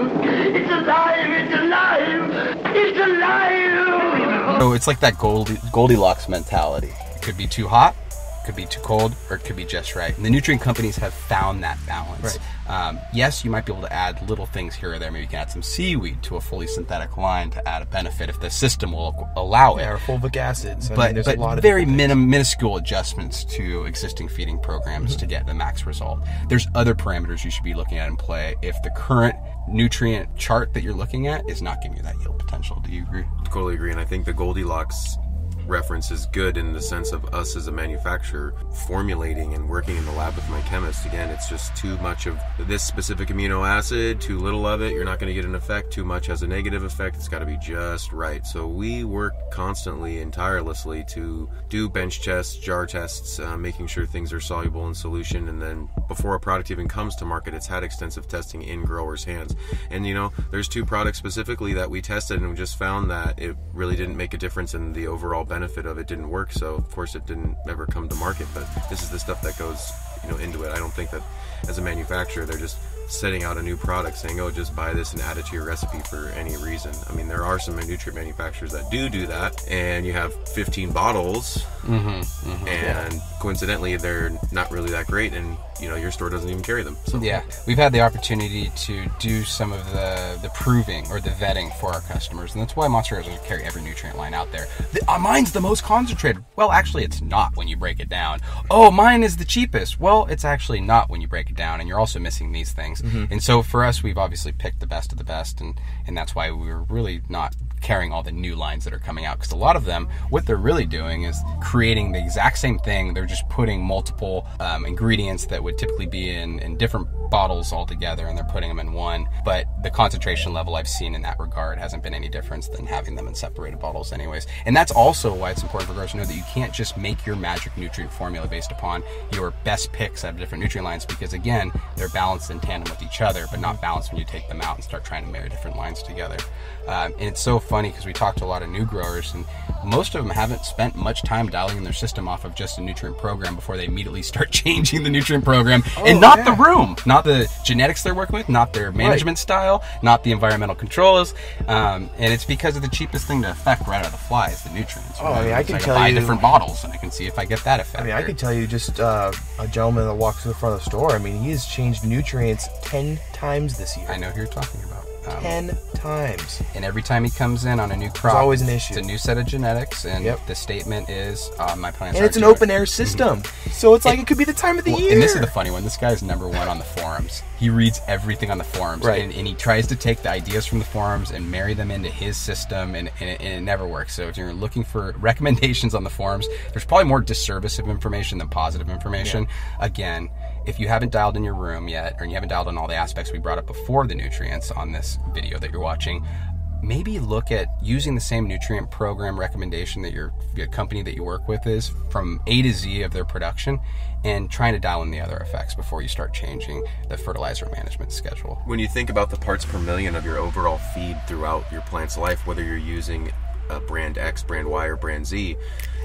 It's alive. It's alive. It's alive. So it's like that Goldilocks mentality. It could be too hot, could be too cold, or it could be just right. And the nutrient companies have found that balance. Right. Yes, you might be able to add little things here or there. Maybe you can add some seaweed to a fully synthetic line to add a benefit if the system will allow it. Or fulvic acid. So, But, there's but a lot of very different things. minuscule adjustments to existing feeding programs to get the max result. There's other parameters you should be looking at in play if the current nutrient chart that you're looking at is not giving you that yield potential. Do you agree? Totally agree, and I think the Goldilocks reference is good in the sense of us as a manufacturer formulating and working in the lab with my chemist. Again, it's just too much of this specific amino acid, too little of it, you're not going to get an effect. Too much has a negative effect. It's got to be just right. So we work constantly and tirelessly to do bench tests, jar tests, making sure things are soluble in solution, and then before a product even comes to market, it's had extensive testing in growers' hands. And there's 2 products specifically that we tested, and we just found that it really didn't make a difference in the overall benefit of it. Didn't work, so of course it didn't ever come to market. But this is the stuff that goes into it. I don't think that as a manufacturer they're just setting out a new product saying, oh, just buy this and add it to your recipe for any reason. I mean, there are some nutrient manufacturers that do that, and you have 15 bottles, and coincidentally they're not really that great, and your store doesn't even carry them. So Yeah, we've had the opportunity to do some of the proving or the vetting for our customers, and that's why Monster doesn't carry every nutrient line out there. Mine's the most concentrated. Well, actually, it's not when you break it down. Oh, mine is the cheapest. Well, it's actually not when you break it down, and you're also missing these things. And so for us, we've obviously picked the best of the best, and that's why we're really not carrying all the new lines that are coming out, because a lot of them, what they're really doing is creating the exact same thing. They're just putting multiple ingredients that would typically be in different bottles all together, and they're putting them in one, but the concentration level I've seen in that regard hasn't been any difference than having them in separated bottles anyways. And that's also why it's important for growers to know that you can't just make your magic nutrient formula based upon your best picks out of different nutrient lines, because again, they're balanced in tandem with each other, but not balanced when you take them out and start trying to marry different lines together. And it's so funny because we talked to a lot of new growers, and most of them haven't spent much time dialing in their system off of just a nutrient program before they immediately start changing the nutrient program, and not the room, not the genetics they're working with, not their management style, not the environmental controls, and it's because of the cheapest thing to affect right out of the fly is the nutrients. Oh, I mean, I can tell buy you different bottles, and I can see if I get that effect. I mean, I can tell you just a gentleman that walks to the front of the store. I mean, he has changed nutrients 10 times this year. I know who you're talking about. 10 times. And every time he comes in on a new crop, There's always an issue. It's a new set of genetics, and the statement is, my plants And are it's an too- open air system. So it's like it could be the time of the year. And this is the funny one. This guy's #1 on the forums. He reads everything on the forums, Right. and he tries to take the ideas from the forums and marry them into his system, and it never works. So if you're looking for recommendations on the forums, there's probably more disservice of information than positive information. Again, if you haven't dialed in your room yet, or you haven't dialed in all the aspects we brought up before the nutrients on this video that you're watching, maybe look at using the same nutrient program recommendation that your company that you work with is from A to Z of their production, and trying to dial in the other effects before you start changing the fertilizer management schedule. when you think about the parts per million of your overall feed throughout your plant's life, whether you're using brand X, brand Y, or brand Z,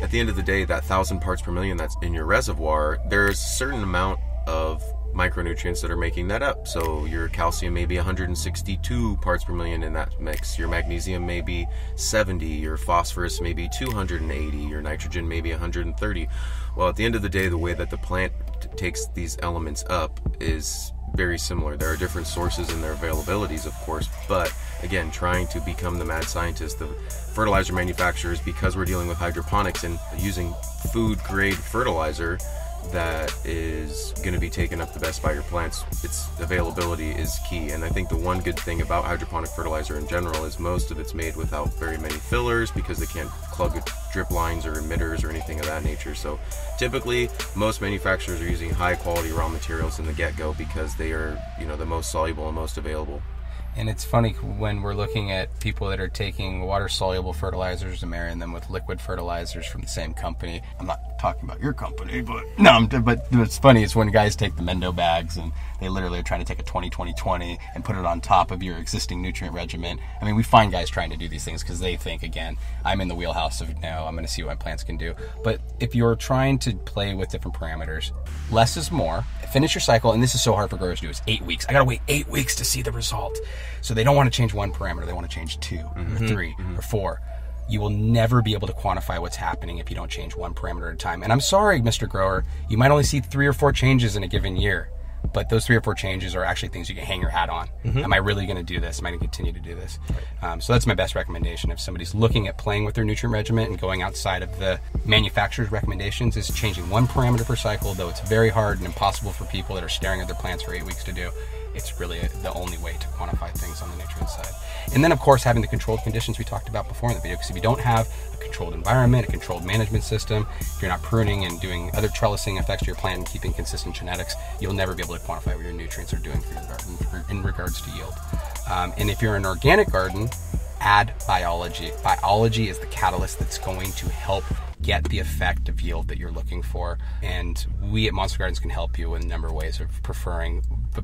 at the end of the day, that 1,000 parts per million that's in your reservoir, there's a certain amount of micronutrients that are making that up. So your calcium may be 162 parts per million in that mix, your magnesium may be 70, your phosphorus may be 280, your nitrogen may be 130. Well, at the end of the day, the way that the plant takes these elements up is very similar. There are different sources and their availabilities, of course, but again, trying to become the mad scientist, the fertilizer manufacturers, because we're dealing with hydroponics and using food grade fertilizer that is going to be taken up the best by your plants, its availability is key. And I think the one good thing about hydroponic fertilizer in general is most of it's made without very many fillers, because they can't clog drip lines or emitters or anything of that nature. So typically most manufacturers are using high quality raw materials in the get-go because they are, the most soluble and most available. And it's funny when we're looking at people that are taking water-soluble fertilizers and marrying them with liquid fertilizers from the same company. I'm not talking about your company, but what's funny is when guys take the Mendo bags and they literally are trying to take a 20-20-20 and put it on top of your existing nutrient regimen. I mean, we find guys trying to do these things because they think, again, I'm in the wheelhouse of, no, I'm going to see what my plants can do. But if you're trying to play with different parameters, less is more. Finish your cycle, and this is so hard for growers to do, is 8 weeks. I got to wait 8 weeks to see the result. So they don't want to change one parameter. They want to change 2 or 3 or 4. you will never be able to quantify what's happening if you don't change one parameter at a time. And I'm sorry, Mr. Grower, you might only see 3 or 4 changes in a given year, but those 3 or 4 changes are actually things you can hang your hat on. Am I really going to do this? Am I going to continue to do this? So that's my best recommendation. If somebody's looking at playing with their nutrient regimen and going outside of the manufacturer's recommendations, is changing one parameter per cycle, though it's very hard and impossible for people that are staring at their plants for 8 weeks to do. It's really the only way to quantify things on the nutrient side. And then, of course, having the controlled conditions we talked about before in the video, because if you don't have a controlled environment, a controlled management system, if you're not pruning and doing other trellising effects to your plant and keeping consistent genetics, you'll never be able to quantify what your nutrients are doing for your garden in regards to yield. And if you're an organic garden, add biology. Biology is the catalyst that's going to help get the effect of yield that you're looking for. And we at Monster Gardens can help you in a number of ways of preferring,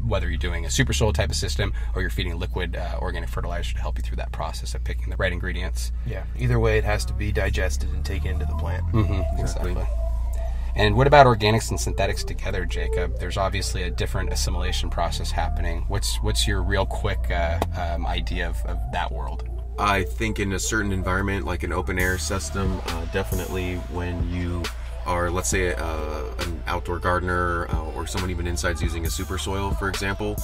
whether you're doing a super soil type of system or you're feeding liquid organic fertilizer to help you through that process of picking the right ingredients. Yeah, either way, it has to be digested and taken into the plant. Exactly. And what about organics and synthetics together, Jacob? There's obviously a different assimilation process happening. What's your real quick idea of that world? I think in a certain environment, like an open air system, definitely when you are, let's say, an outdoor gardener or someone even inside's using a super soil, for example,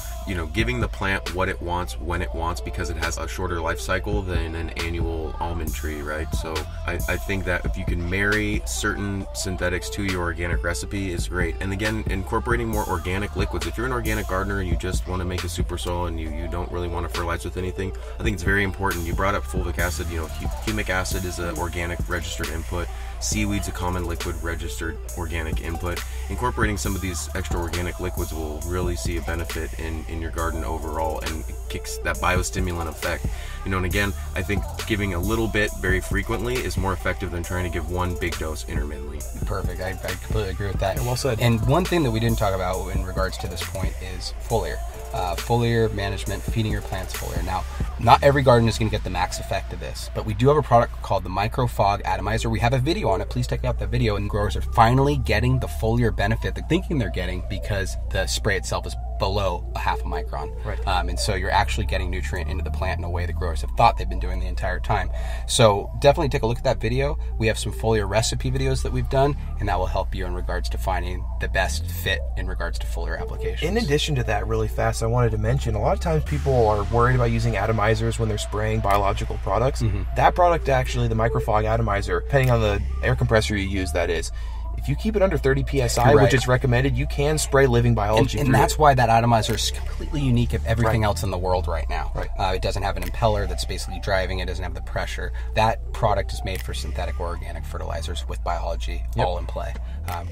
giving the plant what it wants when it wants, because it has a shorter life cycle than an annual almond tree, right? So I think that if you can marry certain synthetics to your organic recipe is great. And again, incorporating more organic liquids. If you're an organic gardener and you just want to make a super soil and you don't really want to fertilize with anything, I think it's very important. You brought up fulvic acid. Humic acid is an organic registered input. Seaweed's a common liquid registered organic input. Incorporating some of these extra organic liquids will really see a benefit in your garden overall, and it kicks that biostimulant effect. And again, I think giving a little bit very frequently is more effective than trying to give one big dose intermittently. Perfect. I completely agree with that. Yeah, well said. And one thing that we didn't talk about in regards to this point is foliar. Foliar management, feeding your plants foliar. Now, not every garden is going to get the max effect of this, but we do have a product called the Micro Fog Atomizer. We have a video on it. Please check out the video. And growers are finally getting the foliar benefit they're thinking they're getting because the spray itself is below a half a micron. Right. And so you're actually getting nutrient into the plant in a way the growers have thought they've been doing the entire time. So definitely take a look at that video. We have some foliar recipe videos that we've done, and that will help you in regards to finding the best fit in regards to foliar applications. In addition to that, really fast, I wanted to mention, a lot of times people are worried about using atomizers when they're spraying biological products. That product, actually, the Micro Fog Atomizer, depending on the air compressor you use, that is, if you keep it under 30 psi, which is recommended, you can spray living biology and that's why that atomizer is completely unique of everything else in the world right now. It doesn't have an impeller that's basically driving it, doesn't have the pressure. That product is made for synthetic or organic fertilizers with biology all in play.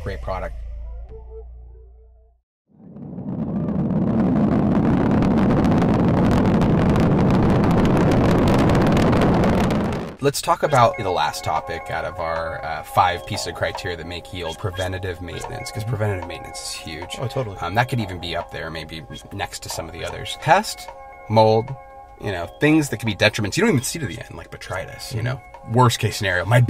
Great product. Let's talk about the last topic out of our 5 pieces of criteria that make yield: preventative maintenance, because preventative maintenance is huge. Oh, totally. That could even be up there, maybe next to some of the others. Pest, mold, things that can be detriments. You don't even see to the end, like botrytis, Worst case scenario, my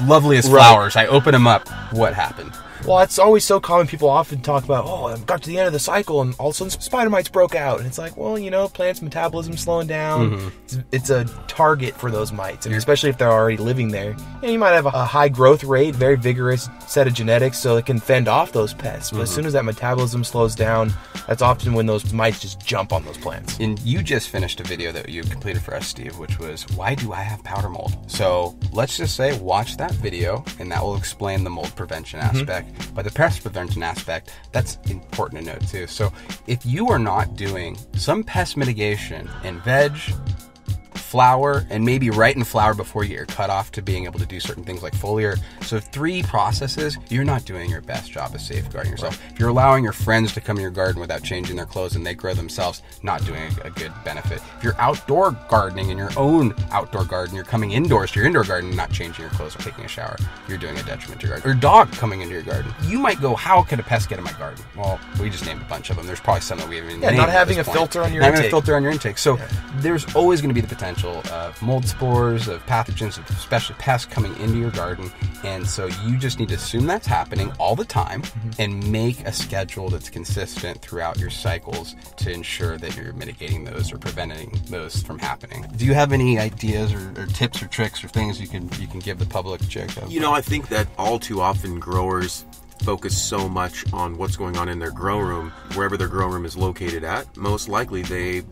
loveliest flowers, I open them up. What happened? Well, it's always so common. People often talk about, I got to the end of the cycle and all of a sudden spider mites broke out. And it's like, well, plants' metabolism slowing down. It's a target for those mites. And especially if they're already living there. You might have a high growth rate, very vigorous set of genetics, so it can fend off those pests. But as soon as that metabolism slows down, that's often when those mites just jump on those plants. And you just finished a video that you completed for us, Steve, which was, why do I have powder mold? So let's just say, watch that video, and that will explain the mold prevention aspect. But the pest prevention aspect, that's important to note too. So if you are not doing some pest mitigation in veg, flower, and maybe right in flower before you get your cutoff to being able to do certain things like foliar. So 3 processes, you're not doing your best job of safeguarding yourself. If you're allowing your friends to come in your garden without changing their clothes and they grow themselves, not doing a good benefit. If you're outdoor gardening in your own outdoor garden, you're coming indoors to your indoor garden and not changing your clothes or taking a shower, you're doing a detriment to your garden. Or dog coming into your garden. You might go, how could a pest get in my garden? Well, we just named a bunch of them. There's probably some that we haven't named. Not having a filter on your intake. Not having a filter on your intake. So there's always going to be the potential potential of mold spores, of pathogens, of especially pests coming into your garden. And so you just need to assume that's happening all the time and make a schedule that's consistent throughout your cycles to ensure that you're mitigating those or preventing those from happening. Do you have any ideas or tips or tricks or things you can give the public, Jacob? You know, I think that all too often growers focus so much on what's going on in their grow room, wherever their grow room is located at. Most likely they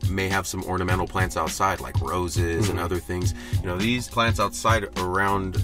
may have some ornamental plants outside like roses and other things. You know, these plants outside around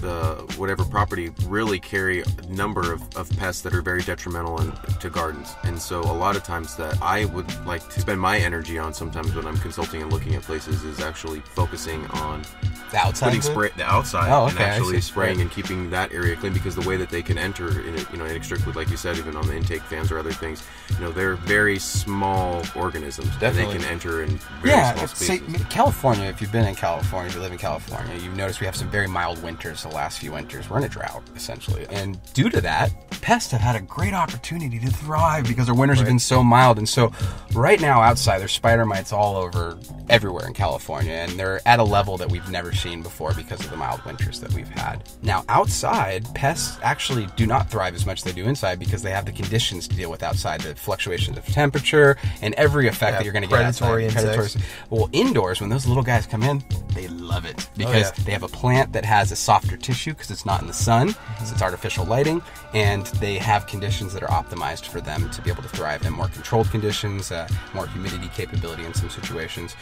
whatever property really carry a number of pests that are very detrimental to gardens. And so a lot of times that I would like to spend my energy on sometimes when I'm consulting and looking at places is actually focusing on the outside, the outside, oh, okay, and actually spraying and keeping that area clean, because the way that they can enter in it, you know, inextricably, like you said, even on the intake fans or other things, you know, they're very small organisms. Definitely. And they can enter in very small spaces. Say, California, if you've been in California, if you live in California, you've noticed we have some very mild winters the last few winters. We're in a drought, essentially. And due to that, pests have had a great opportunity to thrive because our winters have been so mild. And so right now outside, there's spider mites all over everywhere in California, and they're at a level that we've never seen before because of the mild winters that we've had. Now, outside, pests actually do not thrive as much as they do inside because they have the conditions to deal with outside, the fluctuations of temperature and every effect that you're going to get outside. Predatory. Well, indoors, when those little guys come in, they love it because they have a plant that has a softer tissue because it's not in the sun, so it's artificial lighting, and they have conditions that are optimized for them to be able to thrive in more controlled conditions, more humidity capability in some situations.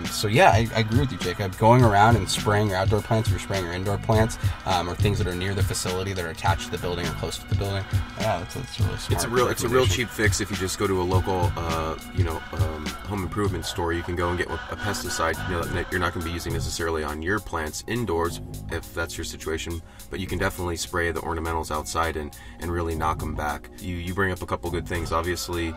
So yeah, I agree with you, Jacob. Going around and spraying your outdoor plants, or spraying your indoor plants, or things that are near the facility that are attached to the building or close to the building. Yeah, that's really smart. It's a real cheap fix if you just go to a local, home improvement store. You can go and get a pesticide, you know, that you're not going to be using necessarily on your plants indoors if that's your situation, but you can definitely spray the ornamentals outside and really knock them back. You bring up a couple good things. Obviously,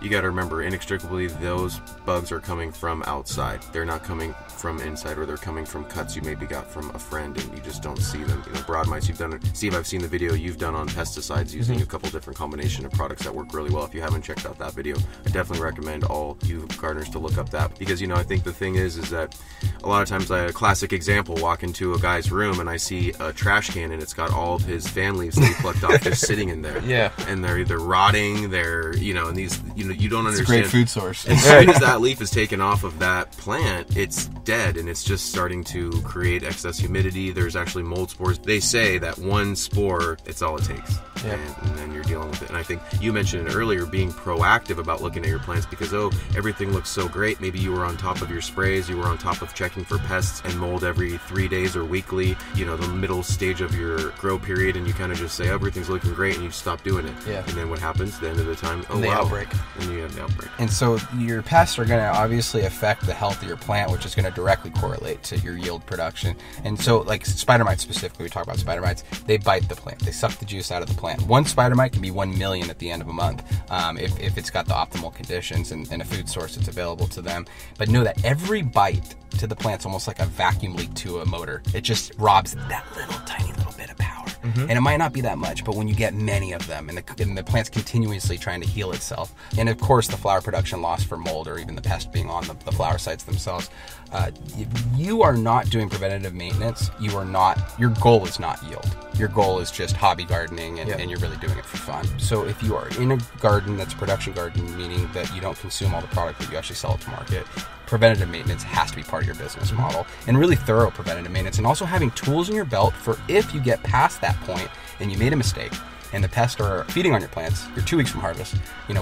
you got to remember, inextricably, those bugs are coming from outside. They're not coming from inside, or they're coming from cuts you maybe got from a friend and you just don't see them. You know, broad mites, you've done it. Steve, I've seen the video you've done on pesticides using a couple different combination of products that work really well. If you haven't checked out that video, I definitely recommend all you gardeners to look up that, because, you know, I think the thing is that a lot of times, a classic example, walk into a guy's room and I see a trash can and it's got all of his fan leaves that he plucked off just sitting in there. Yeah. And they're either rotting, and these, you don't understand. It's a great food source. As soon as that leaf is taken off of that plant, it's dead, and it's just starting to create excess humidity. There's actually mold spores. They say that one spore, it's all it takes. Yeah. And then you're dealing with it. And I think you mentioned it earlier, being proactive about looking at your plants, because everything looks so great. Maybe you were on top of your sprays, you were on top of checking for pests and mold every 3 days or weekly, the middle stage of your grow period, and you kind of just say everything's looking great and you stop doing it. Yeah. And then what happens at the end of the time? Outbreak. And you have the outbreak. And so your pests are going to obviously affect the health of your plant, which is going to directly correlate to your yield production. And so, like spider mites specifically, we talk about spider mites, they bite the plant. They suck the juice out of the plant. One spider mite can be 1 million at the end of a month if it's got the optimal conditions and a food source that's available to them. But know that every bite to the plant's almost like a vacuum leak to a motor. It just robs that tiny little bit of power. And it might not be that much, but when you get many of them and the plant's continuously trying to heal itself, and of course the flower production loss for mold or even the pest being on the flower sites themselves, if you are not doing preventative maintenance, your goal is not yield. Your goal is just hobby gardening and you're really doing it for fun. So if you are in a garden that's a production garden, meaning that you don't consume all the product but you actually sell it to market, preventative maintenance has to be part of your business model, and really thorough preventative maintenance, and also having tools in your belt for if you get past that point and you made a mistake and the pests are feeding on your plants, you're 2 weeks from harvest,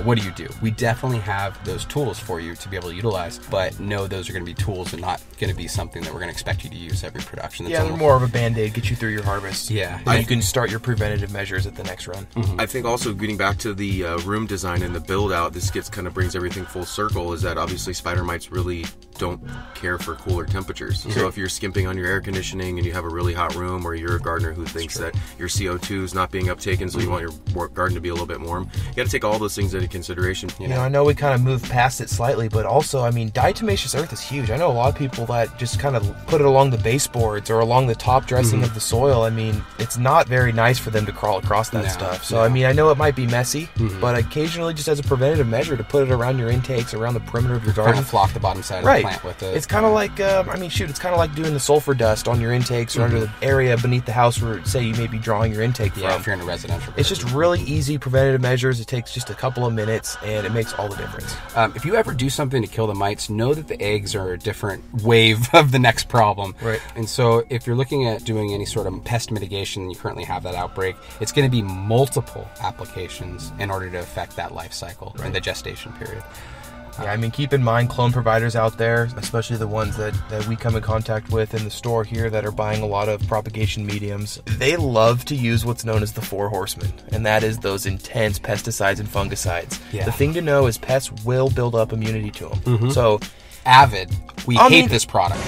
what do? We definitely have those tools for you to be able to utilize, but know those are going to be tools and not going to be something that we're going to expect you to use every production. They're more of a Band-Aid, get you through your harvest. Yeah. And you can start your preventative measures at the next run. Mm-hmm. I think also getting back to the room design and the build out, this brings everything full circle, is that obviously spider mites really don't care for cooler temperatures. Mm-hmm. So if you're skimping on your air conditioning and you have a really hot room, or you're a gardener who thinks that your CO2 is not being uptaken, so you want your garden to be a little bit warm. You got to take all those things into consideration. You know, I know we kind of moved past it slightly, but also, I mean, diatomaceous earth is huge. I know a lot of people that just kind of put it along the baseboards or along the top dressing of the soil. I mean, it's not very nice for them to crawl across that stuff. So, I mean, I know it might be messy, but occasionally just as a preventative measure to put it around your intakes, around the perimeter of your garden. Kind of flock the bottom side of the plant with it. It's kind of like, I mean, shoot, it's kind of like doing the sulfur dust on your intakes or under the area beneath the house where, say, you may be drawing your intake from. Yeah, if you're in a residential garden. It's just really easy preventative measures. It takes just a couple of minutes, and it makes all the difference. If you ever do something to kill the mites, know that the eggs are a different wave of the next problem. Right. And so if you're looking at doing any sort of pest mitigation and you currently have that outbreak, it's going to be multiple applications in order to affect that life cycle and the gestation period. Yeah, I mean, keep in mind clone providers out there, especially the ones that we come in contact with in the store here that are buying a lot of propagation mediums. They love to use what's known as the 4 horsemen, and that is those intense pesticides and fungicides. Yeah. The thing to know is pests will build up immunity to them. So, Avid, we hate this product.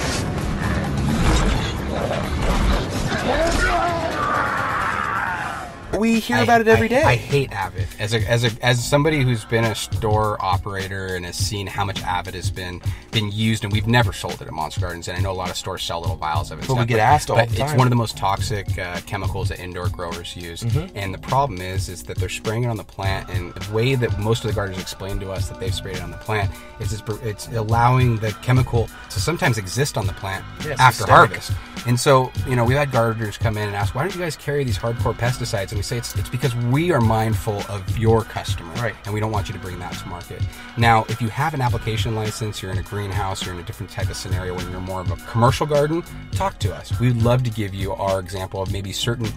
we hear about it every day. I hate Avid. As somebody who's been a store operator and has seen how much Avid has been used, and we've never sold it at Monster Gardens, and I know a lot of stores sell little vials of it. But we get asked all the time. It's one of the most toxic chemicals that indoor growers use, and the problem is that they're spraying it on the plant, and the way that most of the gardeners explain to us that they've sprayed it on the plant is it's allowing the chemical to sometimes exist on the plant after harvest. And so, we've had gardeners come in and ask, why don't you guys carry these hardcore pesticides? And we say it's because we are mindful of your customer, right? And we don't want you to bring that to market. Now, if you have an application license, you're in a greenhouse, you're in a different type of scenario when you're more of a commercial garden, talk to us. We'd love to give you our example of maybe certain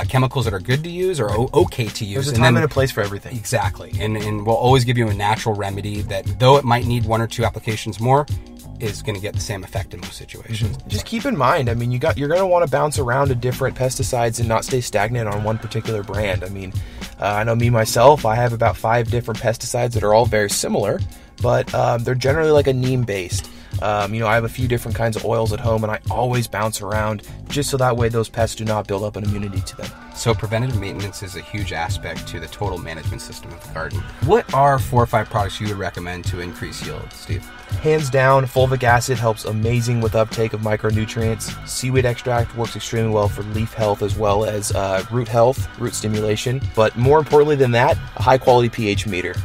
chemicals that are good to use or okay to use. There's a time and a place for everything. Exactly. And we'll always give you a natural remedy that, though it might need 1 or 2 applications more, is going to get the same effect in most situations. Just keep in mind, I mean, you're going to want to bounce around to different pesticides and not stay stagnant on one particular brand. I mean, I know me myself, I have about 5 different pesticides that are all very similar, but they're generally like a neem based. I have a few different kinds of oils at home, and I always bounce around just so that way those pests do not build up an immunity to them. So preventative maintenance is a huge aspect to the total management system of the garden. What are 4 or 5 products you would recommend to increase yield, Steve? Hands down, fulvic acid helps amazing with uptake of micronutrients. Seaweed extract works extremely well for leaf health as well as root health, root stimulation. But more importantly than that, a high quality pH meter.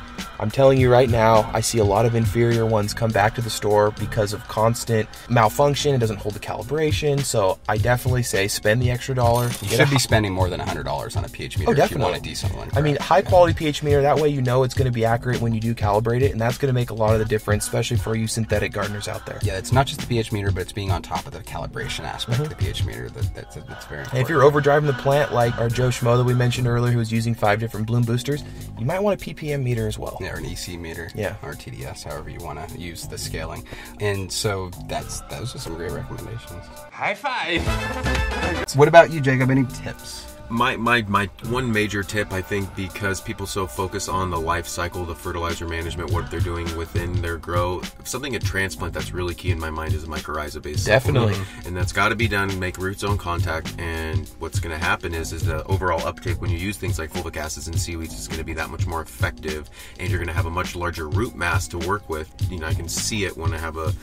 I'm telling you right now, I see a lot of inferior ones come back to the store because of constant malfunction. It doesn't hold the calibration. So I definitely say spend the extra dollar. You should be spending more than $100 on a pH meter if you want a decent one. I mean, high quality pH meter, that way you know it's going to be accurate when you do calibrate it, and that's going to make a lot of the difference, especially for you synthetic gardeners out there. Yeah, it's not just the pH meter, but it's being on top of the calibration aspect of the pH meter that's very important. And if you're overdriving the plant, like our Joe Schmo that we mentioned earlier, who was using 5 different bloom boosters, you might want a ppm meter as well. Yeah, or an EC meter, or TDS, however you want to use the scaling. And so those are some great recommendations. High five! What about you, Jacob? Any tips? My one major tip, I think, because people so focus on the life cycle, the fertilizer management, what they're doing within their grow, something at transplant that's really key in my mind is a mycorrhiza based Definitely. supplement. And that's got to be done, make root zone contact, and what's going to happen is the overall uptake when you use things like fulvic acids and seaweeds is going to be that much more effective, and you're going to have a much larger root mass to work with. I can see it when I have a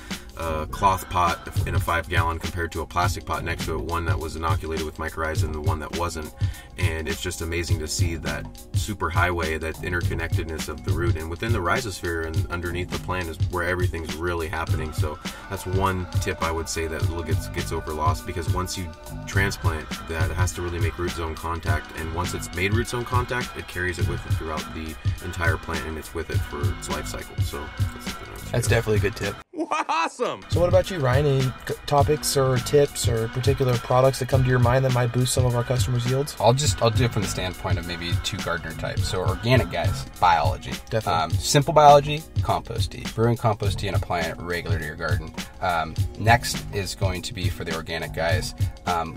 cloth pot in a 5-gallon compared to a plastic pot next to it, one that was inoculated with mycorrhiza and the one that wasn't. And it's just amazing to see that super highway, that interconnectedness of the root, and within the rhizosphere and underneath the plant is where everything's really happening. So that's one tip I would say that gets overlost, because once you transplant, that has to really make root zone contact, and once it's made root zone contact, it carries it with it throughout the entire plant, and it's with it for its life cycle. So that's definitely a good tip. Awesome. So what about you, Ryan? Any topics or tips or particular products that come to your mind that might boost some of our customers' yields? I'll do it from the standpoint of maybe 2 gardener types. So organic guys, biology. Definitely. Simple biology, compost tea. Brewing compost tea and applying it regular to your garden. Next is going to be for the organic guys,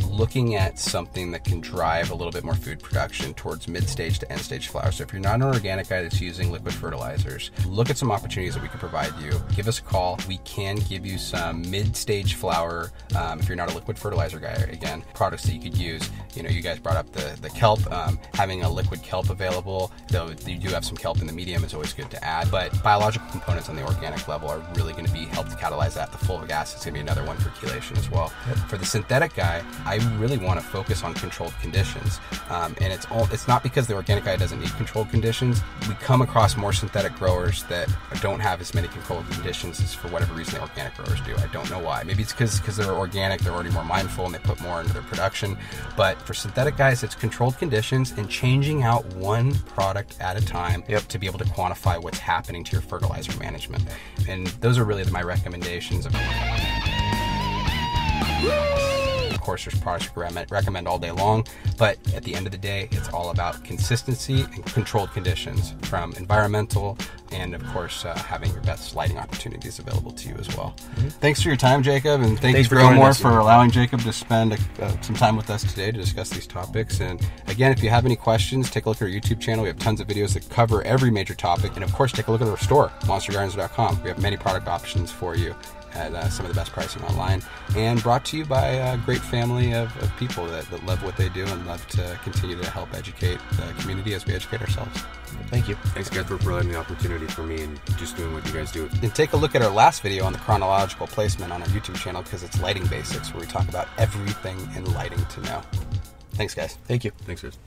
looking at something that can drive a little bit more food production towards mid-stage to end-stage flowers. So if you're not an organic guy that's using liquid fertilizers, look at some opportunities that we can provide you. Give us a call. We can give you some mid-stage flower, if you're not a liquid fertilizer guy, again, products that you could use. You know, you guys brought up the kelp, having a liquid kelp available, though you do have some kelp in the medium is always good to add, but biological components on the organic level are really going to be help to catalyze that. The fulvic acid is going to be another one for chelation as well. Yep. For the synthetic guy, I really want to focus on controlled conditions, and it's not because the organic guy doesn't need controlled conditions. We come across more synthetic growers that don't have as many controlled conditions as for whatever reason the organic growers do. I don't know why. Maybe it's because they're organic, they're already more mindful and they put more into their production. But for synthetic guys, it's controlled conditions and changing out one product at a time to be able to quantify what's happening to your fertilizer management. And those are really my recommendations. Of course, there's products we recommend all day long, but at the end of the day, it's all about consistency and controlled conditions from environmental and, of course, having your best lighting opportunities available to you as well. Mm-hmm. Thanks for your time, Jacob, and thanks for Growmore for allowing Jacob to spend some time with us today to discuss these topics. And again, if you have any questions, take a look at our YouTube channel. We have tons of videos that cover every major topic. And of course, take a look at our store, monstergardens.com. We have many product options for you at some of the best pricing online, and brought to you by a great family of people that love what they do and love to continue to help educate the community as we educate ourselves. Thank you. Thanks, guys, for providing the opportunity for me and just doing what you guys do. And take a look at our last video on the chronological placement on our YouTube channel, because it's lighting basics, where we talk about everything in lighting to know. Thanks, guys. Thank you. Thanks, guys.